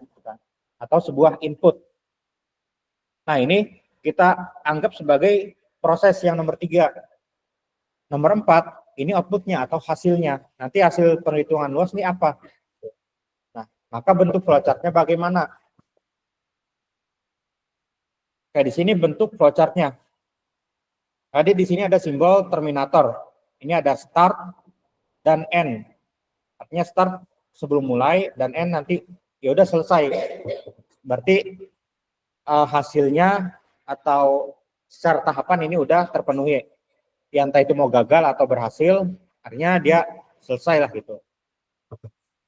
atau sebuah input. Nah ini kita anggap sebagai proses yang nomor 3. Nomor 4 ini outputnya atau hasilnya. Nanti hasil perhitungan luas ini apa? Nah, maka bentuk flowchartnya bagaimana? Kayak di sini bentuk flowchartnya. Tadi di sini ada simbol terminator. Ini ada start dan end. Artinya start sebelum mulai dan end nanti ya udah selesai. Berarti hasilnya atau secara tahapan ini udah terpenuhi. Ya, entah itu mau gagal atau berhasil, artinya dia selesai lah gitu.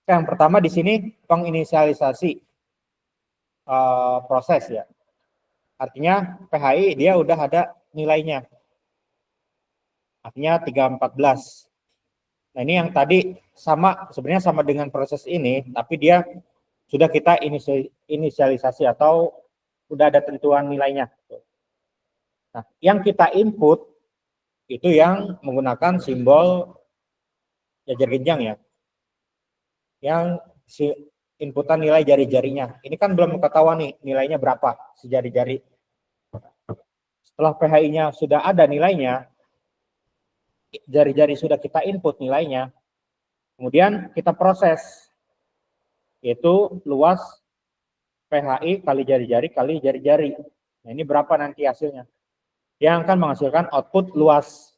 Yang pertama di sini penginisialisasi proses ya. Artinya PHI dia udah ada nilainya. Artinya 314. Nah ini yang tadi sebenarnya sama dengan proses ini, tapi dia sudah kita inisialisasi atau udah ada tentuan nilainya. Nah, yang kita input itu yang menggunakan simbol jajar genjang ya. Yang inputan nilai jari-jarinya. Ini kan belum ketahuan nih nilainya berapa si jari-jari. Setelah PHI-nya sudah ada nilainya, jari-jari sudah kita input nilainya, kemudian kita proses, yaitu luas PHI kali jari-jari kali jari-jari. Nah ini berapa nanti hasilnya? Yang akan menghasilkan output luas.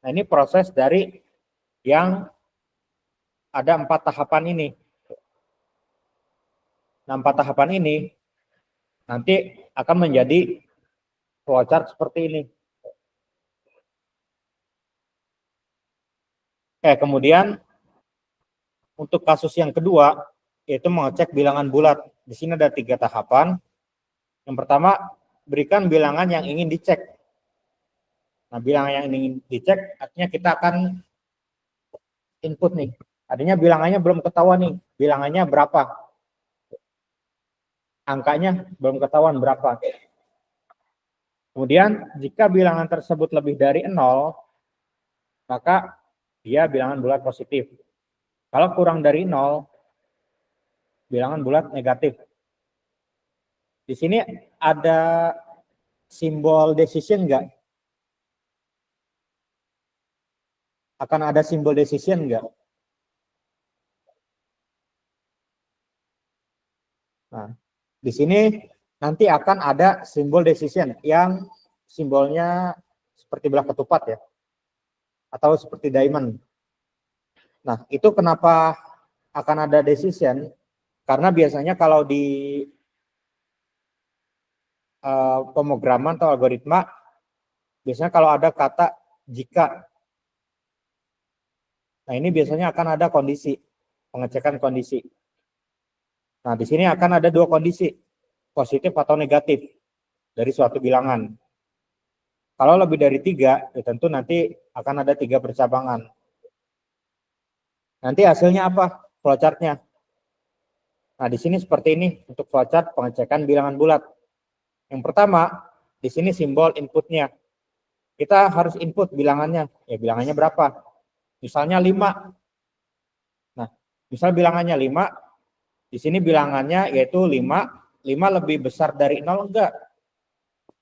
Nah ini proses dari yang ada 4 tahapan ini. Nah 4 tahapan ini nanti akan menjadi flowchart seperti ini. Kemudian untuk kasus yang kedua, yaitu mengecek bilangan bulat. Di sini ada 3 tahapan. Yang pertama, berikan bilangan yang ingin dicek. Nah, bilangan yang ingin dicek, artinya kita akan input nih. Artinya bilangannya belum ketahuan nih, bilangannya berapa. Angkanya belum ketahuan berapa. Kemudian, jika bilangan tersebut lebih dari 0, maka dia bilangan bulat positif. Kalau kurang dari 0, bilangan bulat negatif. Di sini ada simbol decision enggak? Akan ada simbol decision enggak? Nah, di sini nanti akan ada simbol decision yang simbolnya seperti belah ketupat ya. Atau seperti diamond. Nah, itu kenapa akan ada decision? Karena biasanya kalau di pemrograman atau algoritma, biasanya kalau ada kata jika. Nah, ini biasanya akan ada kondisi, pengecekan kondisi. Nah, di sini akan ada 2 kondisi, positif atau negatif dari suatu bilangan. Kalau lebih dari 3, ya tentu nanti akan ada 3 percabangan. Nanti hasilnya apa? Flowchart-nya. Nah, di sini seperti ini untuk flowchart pengecekan bilangan bulat. Yang pertama, di sini simbol inputnya. Kita harus input bilangannya. Ya, bilangannya berapa? Misalnya 5. Nah, misal bilangannya 5, di sini bilangannya yaitu 5. 5 lebih besar dari 0 enggak?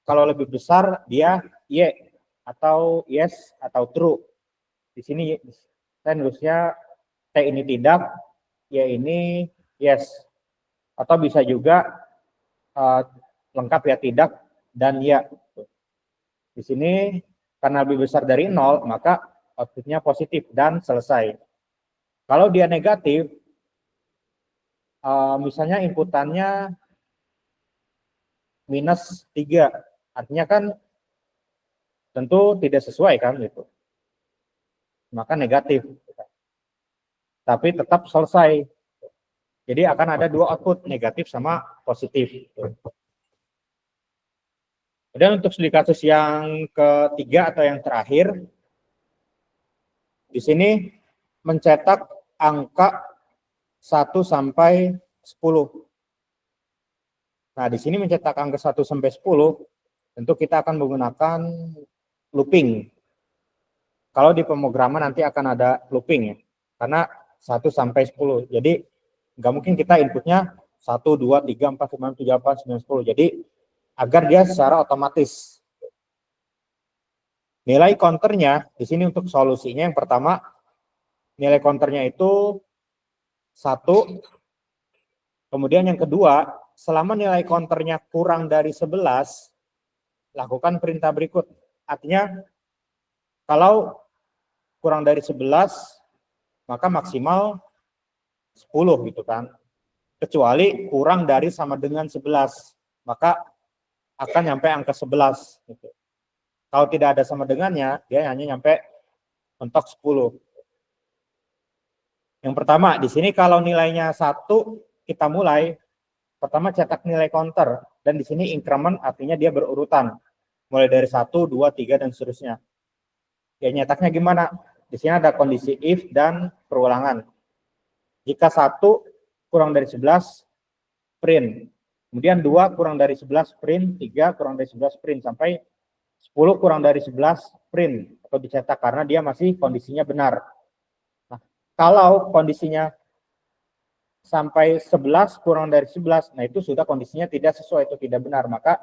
Kalau lebih besar dia Y atau yes atau true. Di sini saya nulisnya T ini tidak, Y ini yes. Atau bisa juga lengkap ya tidak dan ya. Di sini karena lebih besar dari 0, maka outputnya positif dan selesai. Kalau dia negatif, misalnya inputannya minus 3, artinya kan tentu tidak sesuai kan gitu. Maka negatif. Tapi tetap selesai. Jadi akan ada 2 output, negatif sama positif. Kemudian untuk studi kasus yang ketiga atau yang terakhir, di sini mencetak angka 1 sampai 10. Nah, di sini mencetak angka 1 sampai 10, tentu kita akan menggunakan looping. Kalau di pemrograman nanti akan ada looping ya, karena 1 sampai 10. Jadi nggak mungkin kita inputnya 1, 2, 3, 4, 5, 7, 8, 9, 10. Jadi agar dia secara otomatis. Nilai counternya di sini untuk solusinya yang pertama, nilai counternya itu 1. Kemudian yang kedua, selama nilai counternya kurang dari 11, lakukan perintah berikut. Artinya kalau kurang dari 11, maka maksimal 10 gitu kan. Kecuali kurang dari sama dengan 11, maka akan nyampe angka 11 gitu. Kalau tidak ada sama dengannya, dia hanya nyampe mentok 10. Yang pertama, di sini kalau nilainya 1, kita mulai. Pertama cetak nilai counter, dan di sini increment artinya dia berurutan. Mulai dari 1, 2, 3, dan seterusnya. Ya, nyetaknya gimana? Di sini ada kondisi if dan perulangan. Jika 1 kurang dari 11, print. Kemudian 2 kurang dari 11, print. 3 kurang dari 11, print. Sampai 10 kurang dari 11, print. Atau dicetak karena dia masih kondisinya benar. Nah, kalau kondisinya sampai 11 kurang dari 11, nah itu sudah kondisinya tidak sesuai, itu tidak benar. Maka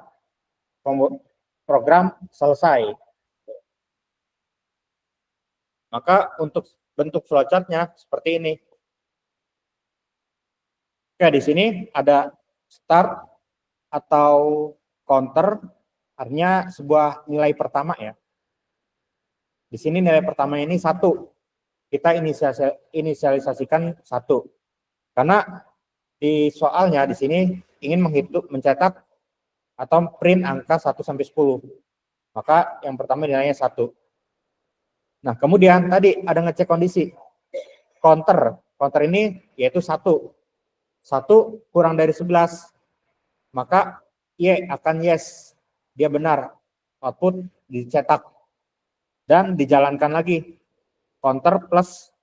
program selesai. Maka untuk bentuk flowchart-nya seperti ini. Oke, di sini ada start atau counter, artinya sebuah nilai pertama ya. Di sini nilai pertama ini 1. Kita inisialisasikan 1. Karena di soalnya di sini ingin mencetak atau print angka 1 sampai 10. Maka yang pertama nilainya 1. Nah, kemudian tadi ada ngecek kondisi. Counter ini yaitu 1. 1 kurang dari 11. Maka Y akan yes. Dia benar. Output dicetak. Dan dijalankan lagi. Counter plus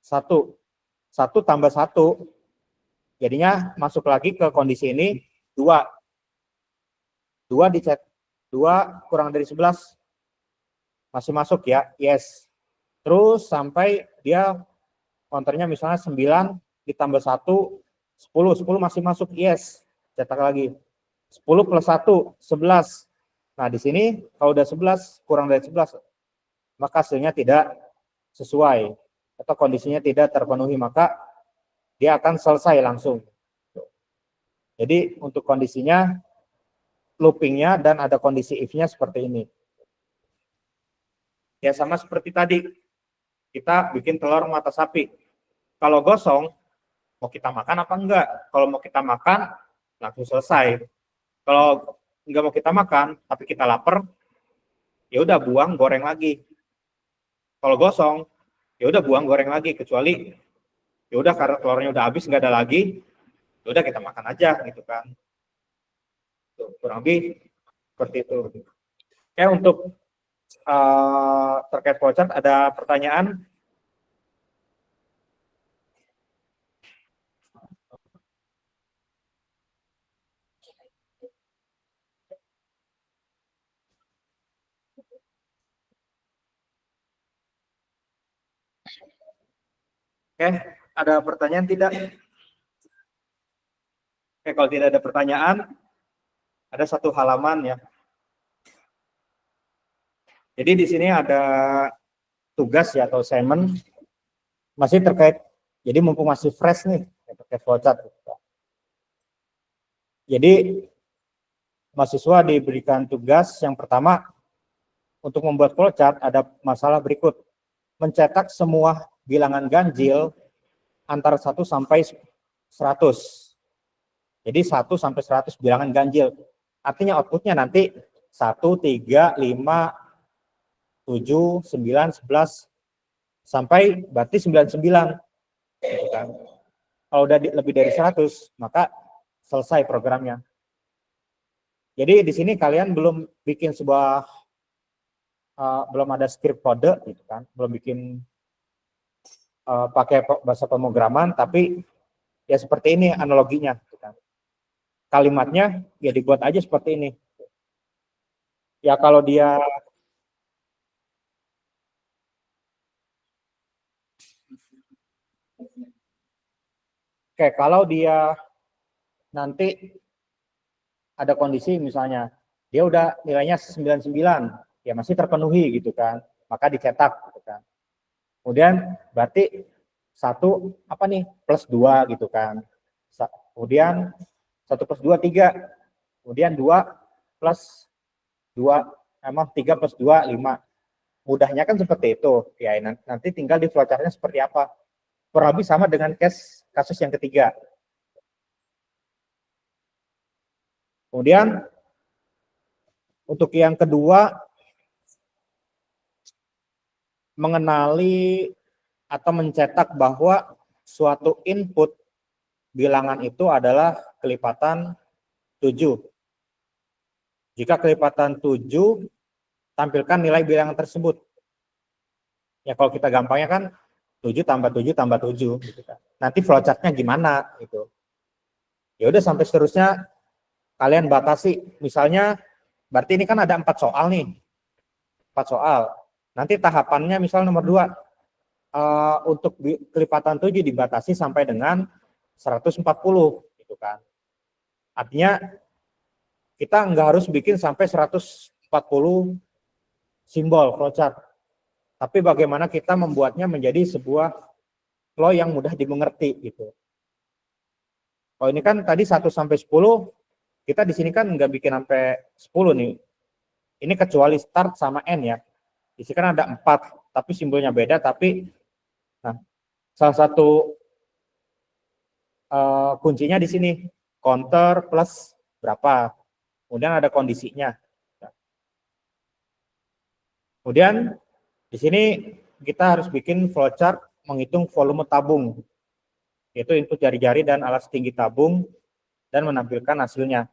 1. 1 tambah 1. Jadinya masuk lagi ke kondisi ini 2. 2 dicetak. 2 kurang dari 11. Masih masuk ya, yes. Terus sampai dia counternya misalnya 9 ditambah 1, 10. 10 masih masuk, yes. Cetak lagi. 10 plus 1, 11. Nah, di sini kalau udah 11, kurang dari 11, maka hasilnya tidak sesuai. Atau kondisinya tidak terpenuhi, maka dia akan selesai langsung. Jadi untuk kondisinya, loopingnya dan ada kondisi if-nya seperti ini. Ya sama seperti tadi, kita bikin telur mata sapi. Kalau gosong, mau kita makan apa enggak? Kalau mau kita makan, langsung selesai. Kalau enggak mau kita makan, tapi kita lapar, ya udah buang, goreng lagi. Kalau gosong, ya udah buang, goreng lagi. Kecuali, ya udah karena telurnya udah habis, nggak ada lagi, ya udah kita makan aja gitu kan. Tuh, kurang lebih seperti itu. Oke, untuk terkait flowchart ada pertanyaan? Oke, ada pertanyaan tidak? Oke, kalau tidak ada pertanyaan, ada satu halaman ya. Jadi di sini ada tugas ya atau assignment masih terkait. Jadi mumpung masih fresh nih terkait flowchart. Jadi mahasiswa diberikan tugas yang pertama untuk membuat flowchart ada masalah berikut. Mencetak semua bilangan ganjil antara 1 sampai 100. Jadi 1 sampai 100 bilangan ganjil. Artinya outputnya nanti 1, 3, 5, 7, 9, 11, sampai berarti 99. Gitu kan. Kalau udah lebih dari 100, maka selesai programnya. Jadi di sini kalian belum bikin sebuah belum ada script kode gitu kan, belum bikin pakai bahasa pemrograman, tapi ya seperti ini analoginya gitu kan. Kalimatnya ya dibuat aja seperti ini. Ya kalau dia kalau dia nanti ada kondisi misalnya dia udah nilainya 99, ya masih terpenuhi gitu kan, maka dicetak gitu kan. Kemudian berarti satu apa nih plus 2 gitu kan. Kemudian 1 plus 2 3. Kemudian 2 plus 2 emang 3 plus 2 5. Mudahnya kan seperti itu. Ya nanti tinggal di flowchart-nya seperti apa. Kurang lebih sama dengan kasus yang ketiga. Kemudian untuk yang kedua, mengenali atau mencetak bahwa suatu input bilangan itu adalah kelipatan 7. Jika kelipatan 7, tampilkan nilai bilangan tersebut. Ya kalau kita gampangnya kan 7 tambah 7 tambah 7 gitu kan. Nanti flowchart-nya gimana gitu. Ya udah sampai seterusnya kalian batasi. Misalnya berarti ini kan ada 4 soal nih. 4 soal. Nanti tahapannya misal nomor 2 untuk kelipatan 7 dibatasi sampai dengan 140 gitu kan. Artinya kita nggak harus bikin sampai 140 simbol flowchart. Tapi bagaimana kita membuatnya menjadi sebuah flow yang mudah dimengerti gitu. Kalau ini kan tadi 1 sampai 10, kita di sini kan nggak bikin sampai 10 nih. Ini kecuali start sama end ya. Di sini kan ada 4, tapi simbolnya beda, tapi nah, salah satu kuncinya di sini counter plus berapa. Kemudian ada kondisinya. Kemudian di sini kita harus bikin flowchart menghitung volume tabung, yaitu input jari-jari dan alas tinggi tabung, dan menampilkan hasilnya.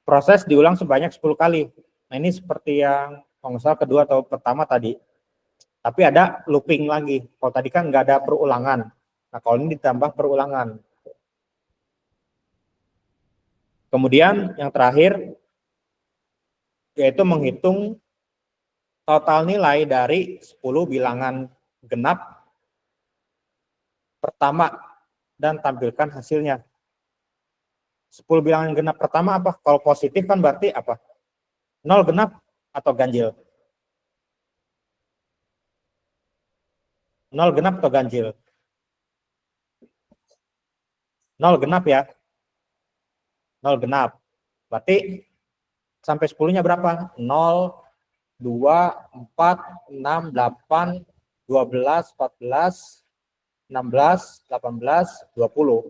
Proses diulang sebanyak 10 kali. Nah ini seperti yang kalau misalnya kedua atau pertama tadi. Tapi ada looping lagi. Kalau tadi kan nggak ada perulangan. Nah kalau ini ditambah perulangan. Kemudian yang terakhir, yaitu menghitung total nilai dari 10 bilangan genap pertama dan tampilkan hasilnya. 10 bilangan genap pertama apa? Kalau positif kan berarti apa? 0 genap atau ganjil? 0 genap atau ganjil? 0 genap ya. 0 genap. Berarti sampai 10-nya berapa? 0, 2, 4, 6, 8, 12, 14, 16, 18, 20.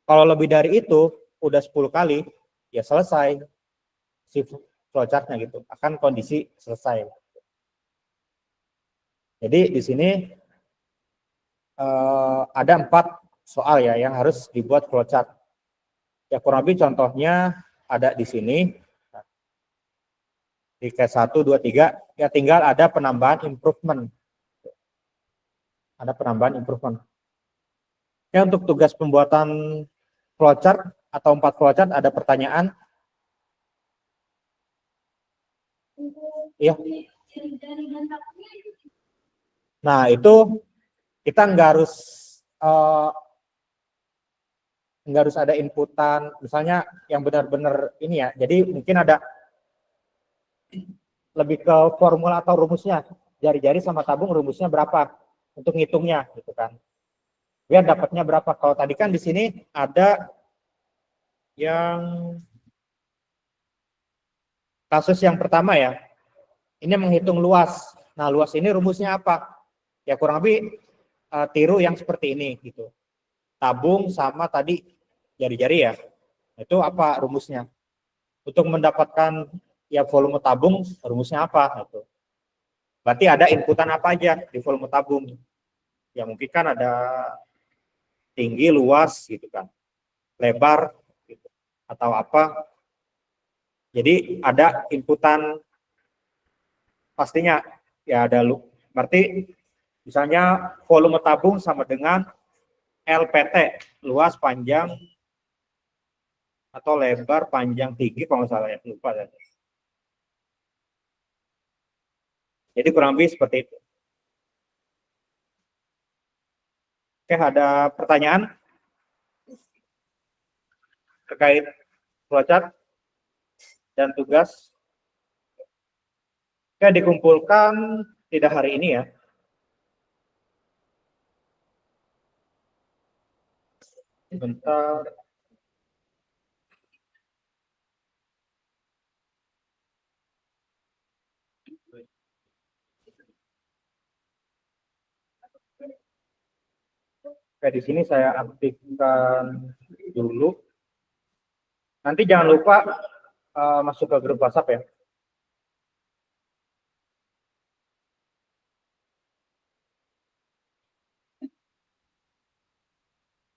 Kalau lebih dari itu, udah 10 kali, ya selesai si flowchart-nya gitu. Akan kondisi selesai. Jadi di sini ada 4 soal ya yang harus dibuat flowchart. Ya kurang lebih contohnya ada di sini. Di case 1, 2, 3, ya tinggal ada penambahan improvement. Ada penambahan improvement. Ya untuk tugas pembuatan flowchart atau 4 flowchart ada pertanyaan? Iya. Nah itu kita nggak harus ada inputan, misalnya yang benar-benar ini ya. Jadi mungkin ada lebih ke formula atau rumusnya. Jari-jari sama tabung rumusnya berapa untuk ngitungnya gitu kan. Biar dapatnya berapa. Kalau tadi kan di sini ada yang kasus yang pertama ya. Ini menghitung luas. Nah, luas ini rumusnya apa? Ya kurang lebih tiru yang seperti ini gitu. Tabung sama tadi jari-jari ya. Itu apa rumusnya? Untuk mendapatkan ya volume tabung, rumusnya apa gitu. Berarti ada inputan apa aja di volume tabung? Ya mungkin kan ada tinggi, luas gitu kan. Lebar gitu. Atau apa? Jadi ada inputan pastinya ya ada berarti misalnya volume tabung sama dengan LPT, luas panjang atau lebar panjang tinggi kalau nggak salah ya, lupa ya. Jadi kurang lebih seperti itu. Oke, ada pertanyaan terkait flowchart dan tugas? Oke, dikumpulkan tidak hari ini ya. Sebentar. Oke, di sini saya aktifkan dulu. Nanti jangan lupa masuk ke grup WhatsApp ya.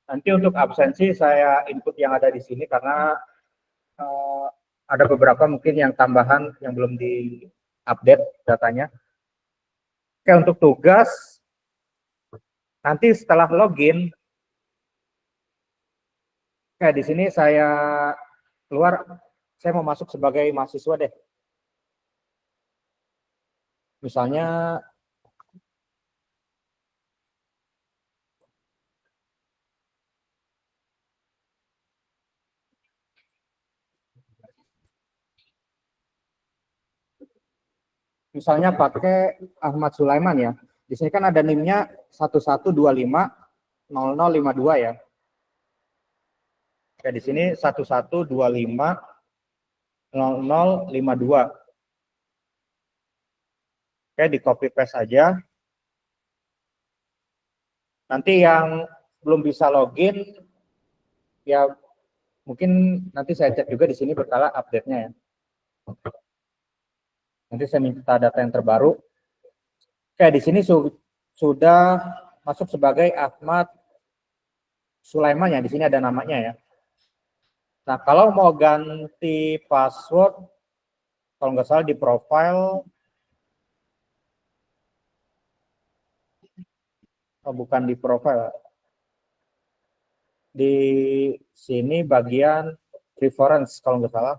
Nanti untuk absensi saya input yang ada di sini karena ada beberapa mungkin yang tambahan yang belum di-update datanya. Oke, untuk tugas nanti setelah login, oke di sini saya keluar, saya mau masuk sebagai mahasiswa deh. Misalnya pakai Ahmad Sulaiman ya. Di sini kan ada NIM-nya 11250052 ya. Oke, di sini 11250052. Oke, di copy paste aja. Nanti yang belum bisa login ya mungkin nanti saya cek juga di sini berkala update-nya ya. Nanti saya minta data yang terbaru. Oke, di sini sudah masuk sebagai Ahmad Sulaiman ya. Di sini ada namanya ya. Nah, kalau mau ganti password, kalau nggak salah di profile, oh, bukan di profile, di sini bagian preference kalau nggak salah.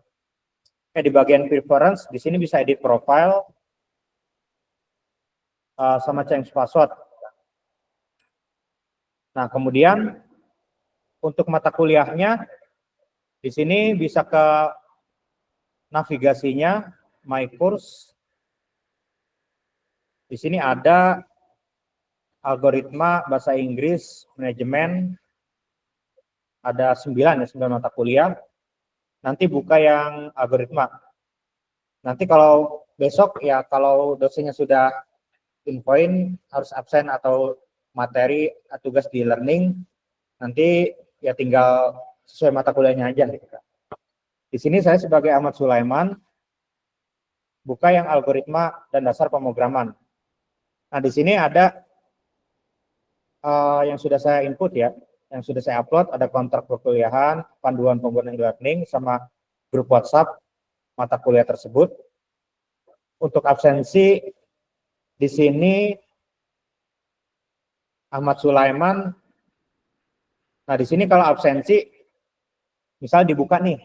Di bagian preference, di sini bisa edit profile sama change password. Nah, kemudian untuk mata kuliahnya, di sini bisa ke navigasinya, my course. Di sini ada algoritma, bahasa Inggris, manajemen, ada 9 mata kuliah. Nanti buka yang algoritma. Nanti kalau besok ya kalau dosennya sudah infoin harus absen atau materi tugas di learning, nanti ya tinggal sesuai mata kuliahnya aja. Di sini saya sebagai Ahmad Sulaiman buka yang algoritma dan dasar pemrograman. Nah, di sini ada yang sudah saya input ya, yang sudah saya upload, ada kontrak perkuliahan, panduan penggunaan e-learning, sama grup WhatsApp mata kuliah tersebut. Untuk absensi di sini Ahmad Sulaiman. Nah, di sini kalau absensi, misal dibuka nih,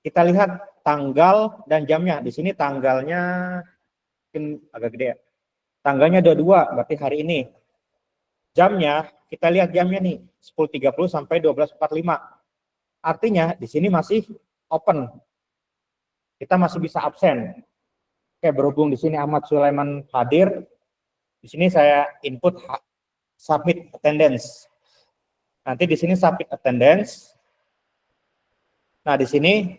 kita lihat tanggal dan jamnya. Di sini tanggalnya mungkin agak gede ya. Tanggalnya 22, berarti hari ini. Jamnya, kita lihat jamnya nih, 10.30 sampai 12.45. Artinya di sini masih open. Kita masih bisa absen. Oke, berhubung di sini Ahmad Sulaiman hadir, di sini saya input submit attendance. Nanti di sini submit attendance. Nah, di sini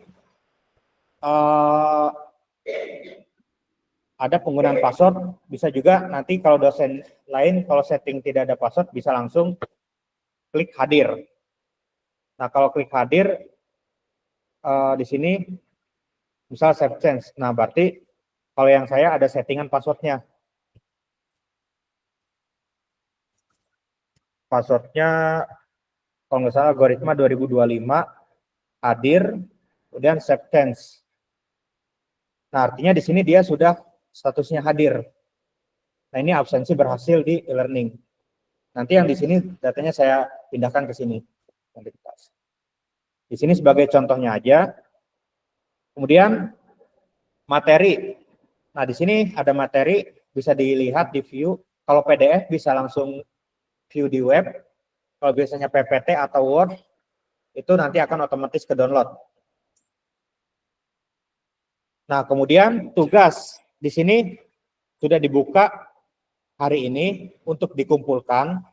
ada penggunaan password, bisa juga nanti kalau dosen lain, kalau setting tidak ada password, bisa langsung klik hadir. Nah, kalau klik hadir, di sini misal save change. Nah, berarti kalau yang saya ada settingan passwordnya. Passwordnya, kalau nggak salah, algoritma 2025, hadir. kemudian save change. Nah, artinya di sini dia sudah statusnya hadir. Nah, ini absensi berhasil di e-learning. Nanti yang di sini datanya saya pindahkan ke sini. Di sini sebagai contohnya aja. Kemudian materi. Nah, di sini ada materi, bisa dilihat di view. Kalau PDF bisa langsung view di web. Kalau biasanya PPT atau Word, itu nanti akan otomatis ke download. Nah, kemudian tugas di sini sudah dibuka hari ini untuk dikumpulkan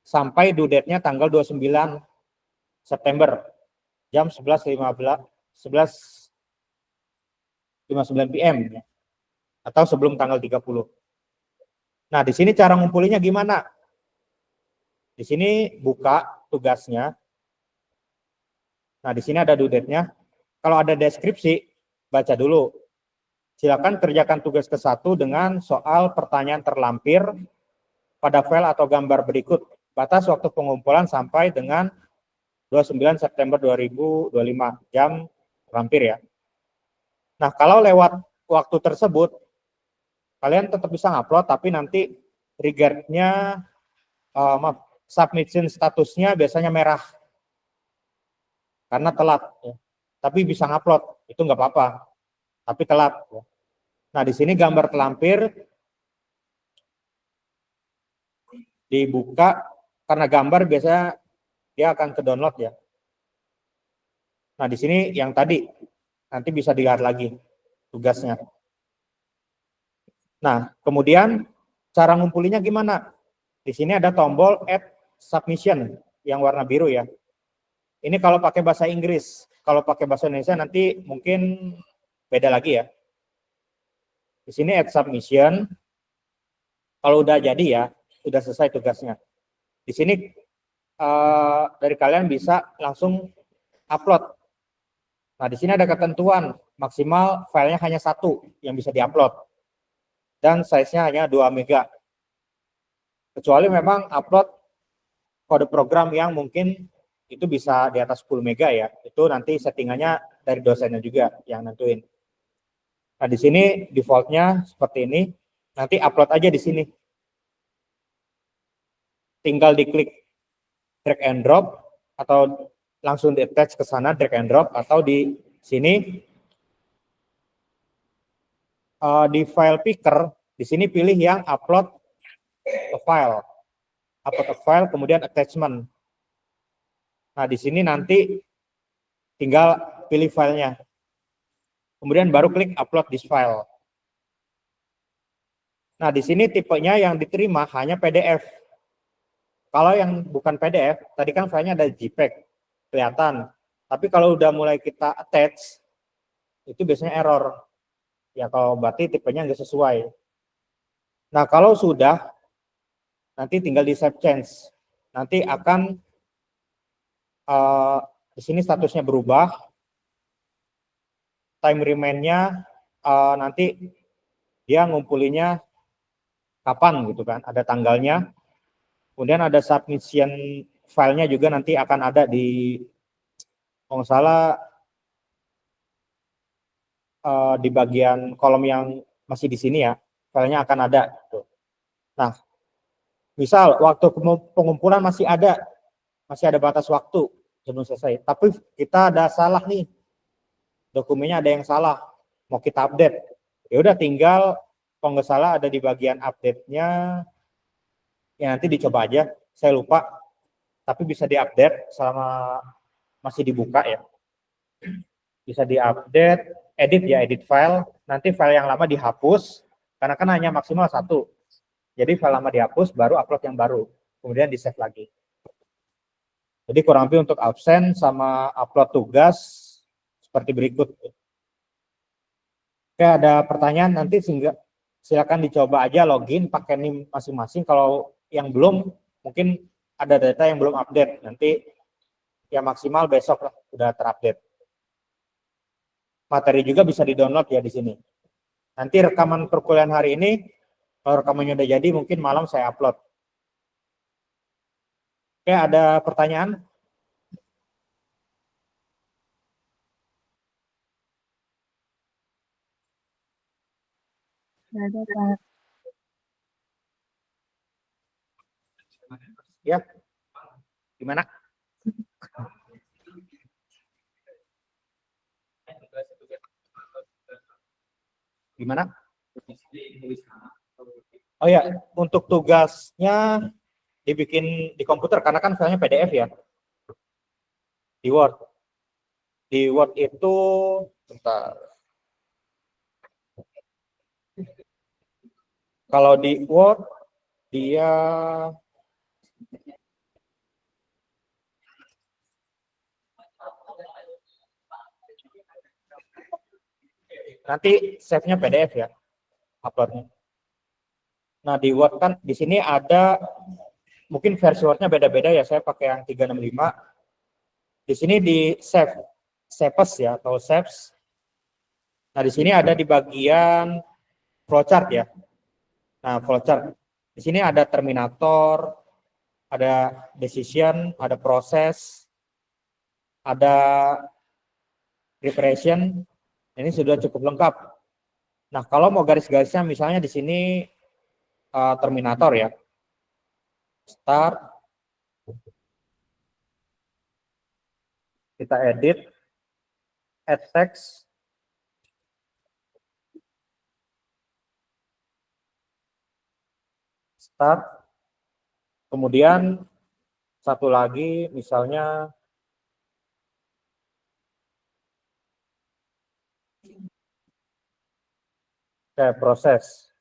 sampai due date-nya tanggal 29 September jam 11.59 PM atau sebelum tanggal 30. Nah, di sini cara ngumpulinya gimana? Di sini buka tugasnya. Nah, di sini ada due date-nya. Kalau ada deskripsi, baca dulu. Silakan kerjakan tugas ke-1 dengan soal pertanyaan terlampir pada file atau gambar berikut. Batas waktu pengumpulan sampai dengan 29 September 2025 jam terlampir ya. Nah, kalau lewat waktu tersebut, kalian tetap bisa ngupload, tapi nanti trigger-nya, submission statusnya biasanya merah. Karena telat. Ya. Tapi bisa ngupload, itu nggak apa-apa. Tapi telat. Ya. Nah, di sini gambar terlampir dibuka, karena gambar biasanya dia akan ke download ya. Nah, di sini yang tadi, nanti bisa dilihat lagi tugasnya. Nah, kemudian cara ngumpulinya gimana? Di sini ada tombol add submission yang warna biru ya. Ini kalau pakai bahasa Inggris. Kalau pakai bahasa Indonesia nanti mungkin beda lagi ya. Di sini add submission. Kalau udah jadi ya, sudah selesai tugasnya. Di sini dari kalian bisa langsung upload. Nah, di sini ada ketentuan maksimal filenya hanya 1 yang bisa diupload. Dan size-nya hanya 2 MB. Kecuali memang upload kode program yang mungkin itu bisa di atas 10 MB ya. Itu nanti settingannya dari dosennya juga yang nentuin. Nah, di sini default-nya seperti ini. Nanti upload aja di sini. Tinggal diklik drag and drop atau langsung di attach ke sana, drag and drop, atau di sini di file picker, di sini pilih yang upload a file. Upload a file, kemudian attachment. Nah, di sini nanti tinggal pilih filenya. Kemudian baru klik upload this file. Nah, di sini tipenya yang diterima hanya PDF. Kalau yang bukan PDF, tadi kan filenya ada JPEG, kelihatan. Tapi kalau udah mulai kita attach, itu biasanya error. Ya, kalau berarti tipenya nggak sesuai. Nah, kalau sudah, nanti tinggal di save change. Nanti akan di sini statusnya berubah. Time remain-nya nanti dia ngumpulinya kapan gitu kan, ada tanggalnya. Kemudian ada submission filenya juga nanti akan ada di, kalau nggak salah, di bagian kolom yang masih di sini ya, filenya akan ada. Nah, misal waktu pengumpulan masih ada batas waktu sebelum selesai, tapi kita ada salah nih, dokumennya ada yang salah, mau kita update, ya udah tinggal kalau nggak salah ada di bagian update-nya, ya nanti dicoba aja, saya lupa, tapi bisa diupdate selama masih dibuka ya. Bisa diupdate, edit ya, edit file, nanti file yang lama dihapus, karena kan hanya maksimal 1. Jadi file lama dihapus, baru upload yang baru, kemudian di-save lagi. Jadi kurang lebih untuk absen sama upload tugas seperti berikut. Oke, ada pertanyaan nanti sehingga silakan dicoba aja login pakai NIM masing-masing. Kalau yang belum, mungkin ada data yang belum update. Nanti ya maksimal besok lah udah terupdate. Materi juga bisa di-download ya di sini. Nanti rekaman perkuliahan hari ini, kalau rekamannya udah jadi, mungkin malam saya upload. Oke, ada pertanyaan? Nggak ada, Pak. Ya, gimana? Gimana? Oh ya, untuk tugasnya dibikin di komputer karena kan filenya PDF ya. Di Word. Di Word itu bentar. Kalau di Word dia nanti save-nya PDF ya, uploadnya. Nah di Word kan di sini ada mungkin versi Word-nya beda-beda ya. Saya pakai yang 365. Di sini di save, saves ya atau saves. Nah di sini ada di bagian flowchart ya. Nah flowchart di sini ada terminator, ada decision, ada proses, ada preparation. Ini sudah cukup lengkap. Nah, kalau mau garis-garisnya misalnya di sini terminator ya. Start. Kita edit. Add text. Start. Kemudian satu lagi misalnya proses.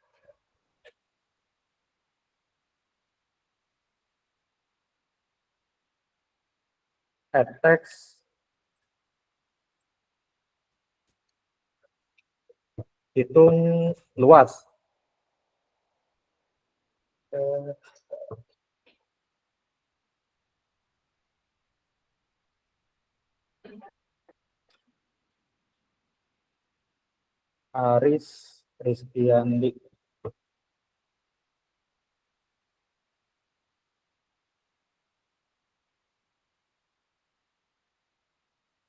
Add text. Hitung luas. Aris Rizkyandi.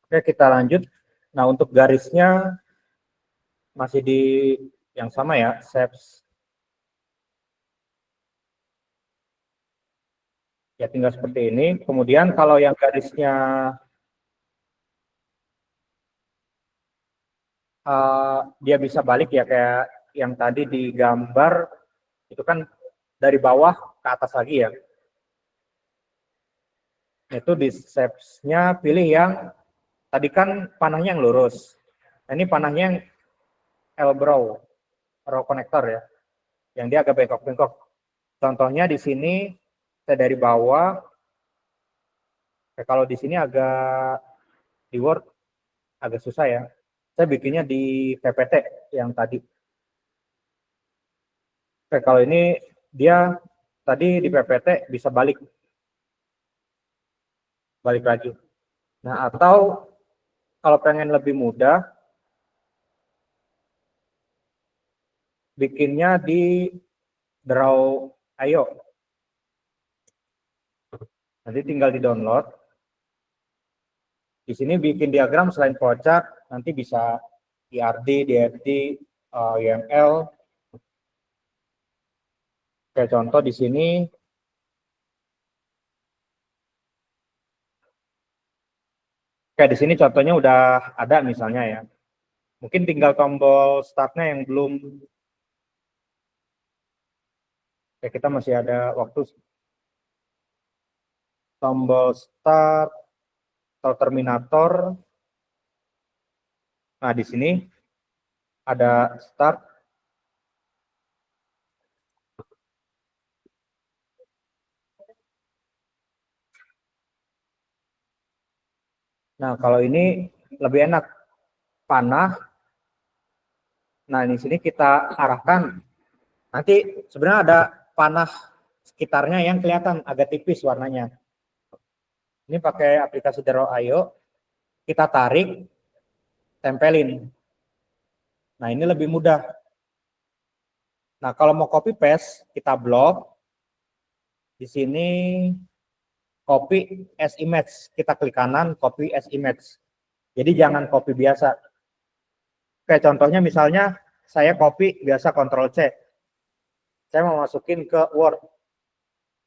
Oke, kita lanjut. Nah, untuk garisnya masih di yang sama ya, shapes. Ya tinggal seperti ini. Kemudian kalau yang garisnya dia bisa balik ya kayak yang tadi di gambar itu kan dari bawah ke atas lagi ya. Itu di shapes-nya pilih yang tadi kan panahnya yang lurus. Nah, ini panahnya yang L-brow, row connector ya. Yang dia agak bengkok-bengkok. Contohnya di sini saya dari bawah. Kalau di sini agak di Word agak susah ya. Saya bikinnya di PPT yang tadi. Oke, kalau ini dia tadi di PPT bisa balik lagi. Nah, atau kalau pengen lebih mudah, bikinnya di Draw.io. Nanti tinggal di download. Di sini bikin diagram selain flowchart, nanti bisa IRD, DFD, YML. Kayak contoh di sini, kayak di sini contohnya udah ada misalnya ya. Mungkin tinggal tombol startnya yang belum. Kayak kita masih ada waktu. Tombol start atau terminator. Nah, di sini ada start. Nah, kalau ini lebih enak. Panah. Nah, di sini kita arahkan. Nanti sebenarnya ada panah sekitarnya yang kelihatan agak tipis warnanya. Ini pakai aplikasi Draw.io. Kita tarik, tempelin. Nah, ini lebih mudah. Nah, kalau mau copy paste, kita blok. Di sini copy as image. Kita klik kanan, copy as image. Jadi jangan copy biasa. Kayak contohnya misalnya saya copy biasa Ctrl C. Saya mau masukin ke Word.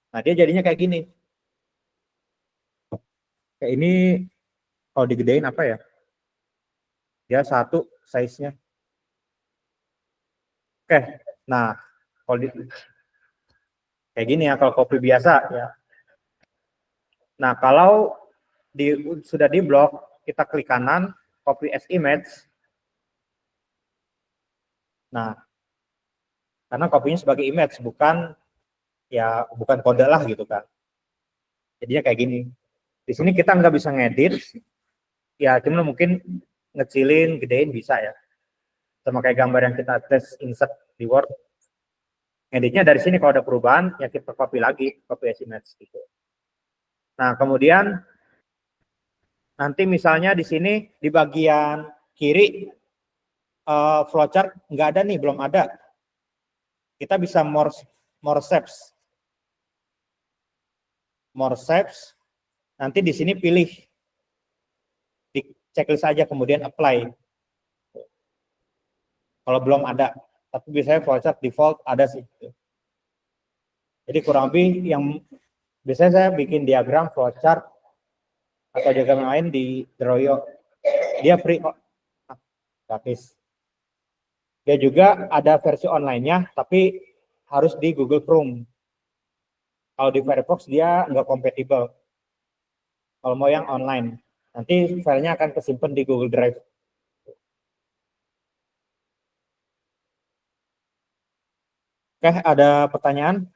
Nah, dia jadinya kayak gini. Kayak ini kalau digedein apa ya? Dia 1 size-nya. Oke. Nah, kalau kayak gini ya kalau copy biasa ya. Nah, kalau sudah di blok, kita klik kanan, copy as image. Nah, karena copy-nya sebagai image, bukan kode lah gitu kan. Jadinya kayak gini. Di sini kita nggak bisa ngedit, ya cuma mungkin ngecilin, gedein bisa ya. Sama kayak gambar yang kita tes insert di Word. Ngeditnya dari sini kalau ada perubahan, ya kita copy lagi, copy as image gitu. Nah, kemudian nanti misalnya di sini di bagian kiri flowchart nggak ada nih, belum ada. Kita bisa more steps. More steps. Nanti di sini pilih di checklist aja, kemudian apply. Kalau belum ada, tapi biasanya flowchart default ada sih. Jadi kurang lebih yang biasanya saya bikin diagram flowchart atau diagram lain di Droyo. Dia free kok, gratis. Dia juga ada versi online-nya, tapi harus di Google Chrome. Kalau di Firefox dia nggak kompatibel. Kalau mau yang online, nanti filenya akan kesimpan di Google Drive. Oke, ada pertanyaan?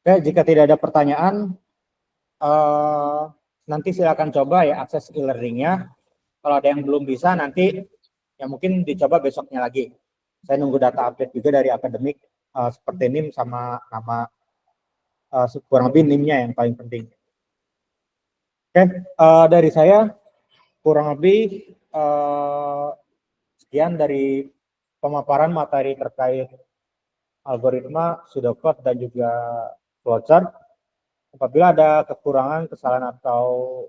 Oke, jika tidak ada pertanyaan, nanti silakan coba ya akses e-learning-nya. Kalau ada yang belum bisa, nanti ya mungkin dicoba besoknya lagi. Saya nunggu data update juga dari akademik, seperti NIM sama nama, kurang lebih NIM-nya yang paling penting. Oke, dari saya kurang lebih sekian dari pemaparan materi terkait algoritma, pseudocode, dan juga flowchart. Apabila ada kekurangan, kesalahan, atau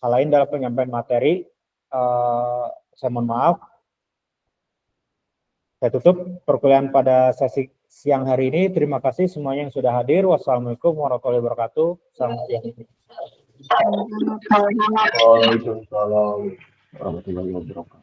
hal lain dalam penyampaian materi, saya mohon maaf. Saya tutup perkuliahan pada sesi siang hari ini. Terima kasih semuanya yang sudah hadir. Wassalamualaikum warahmatullahi wabarakatuh. Selamat siang. Waalaikumsalam warahmatullahi wabarakatuh.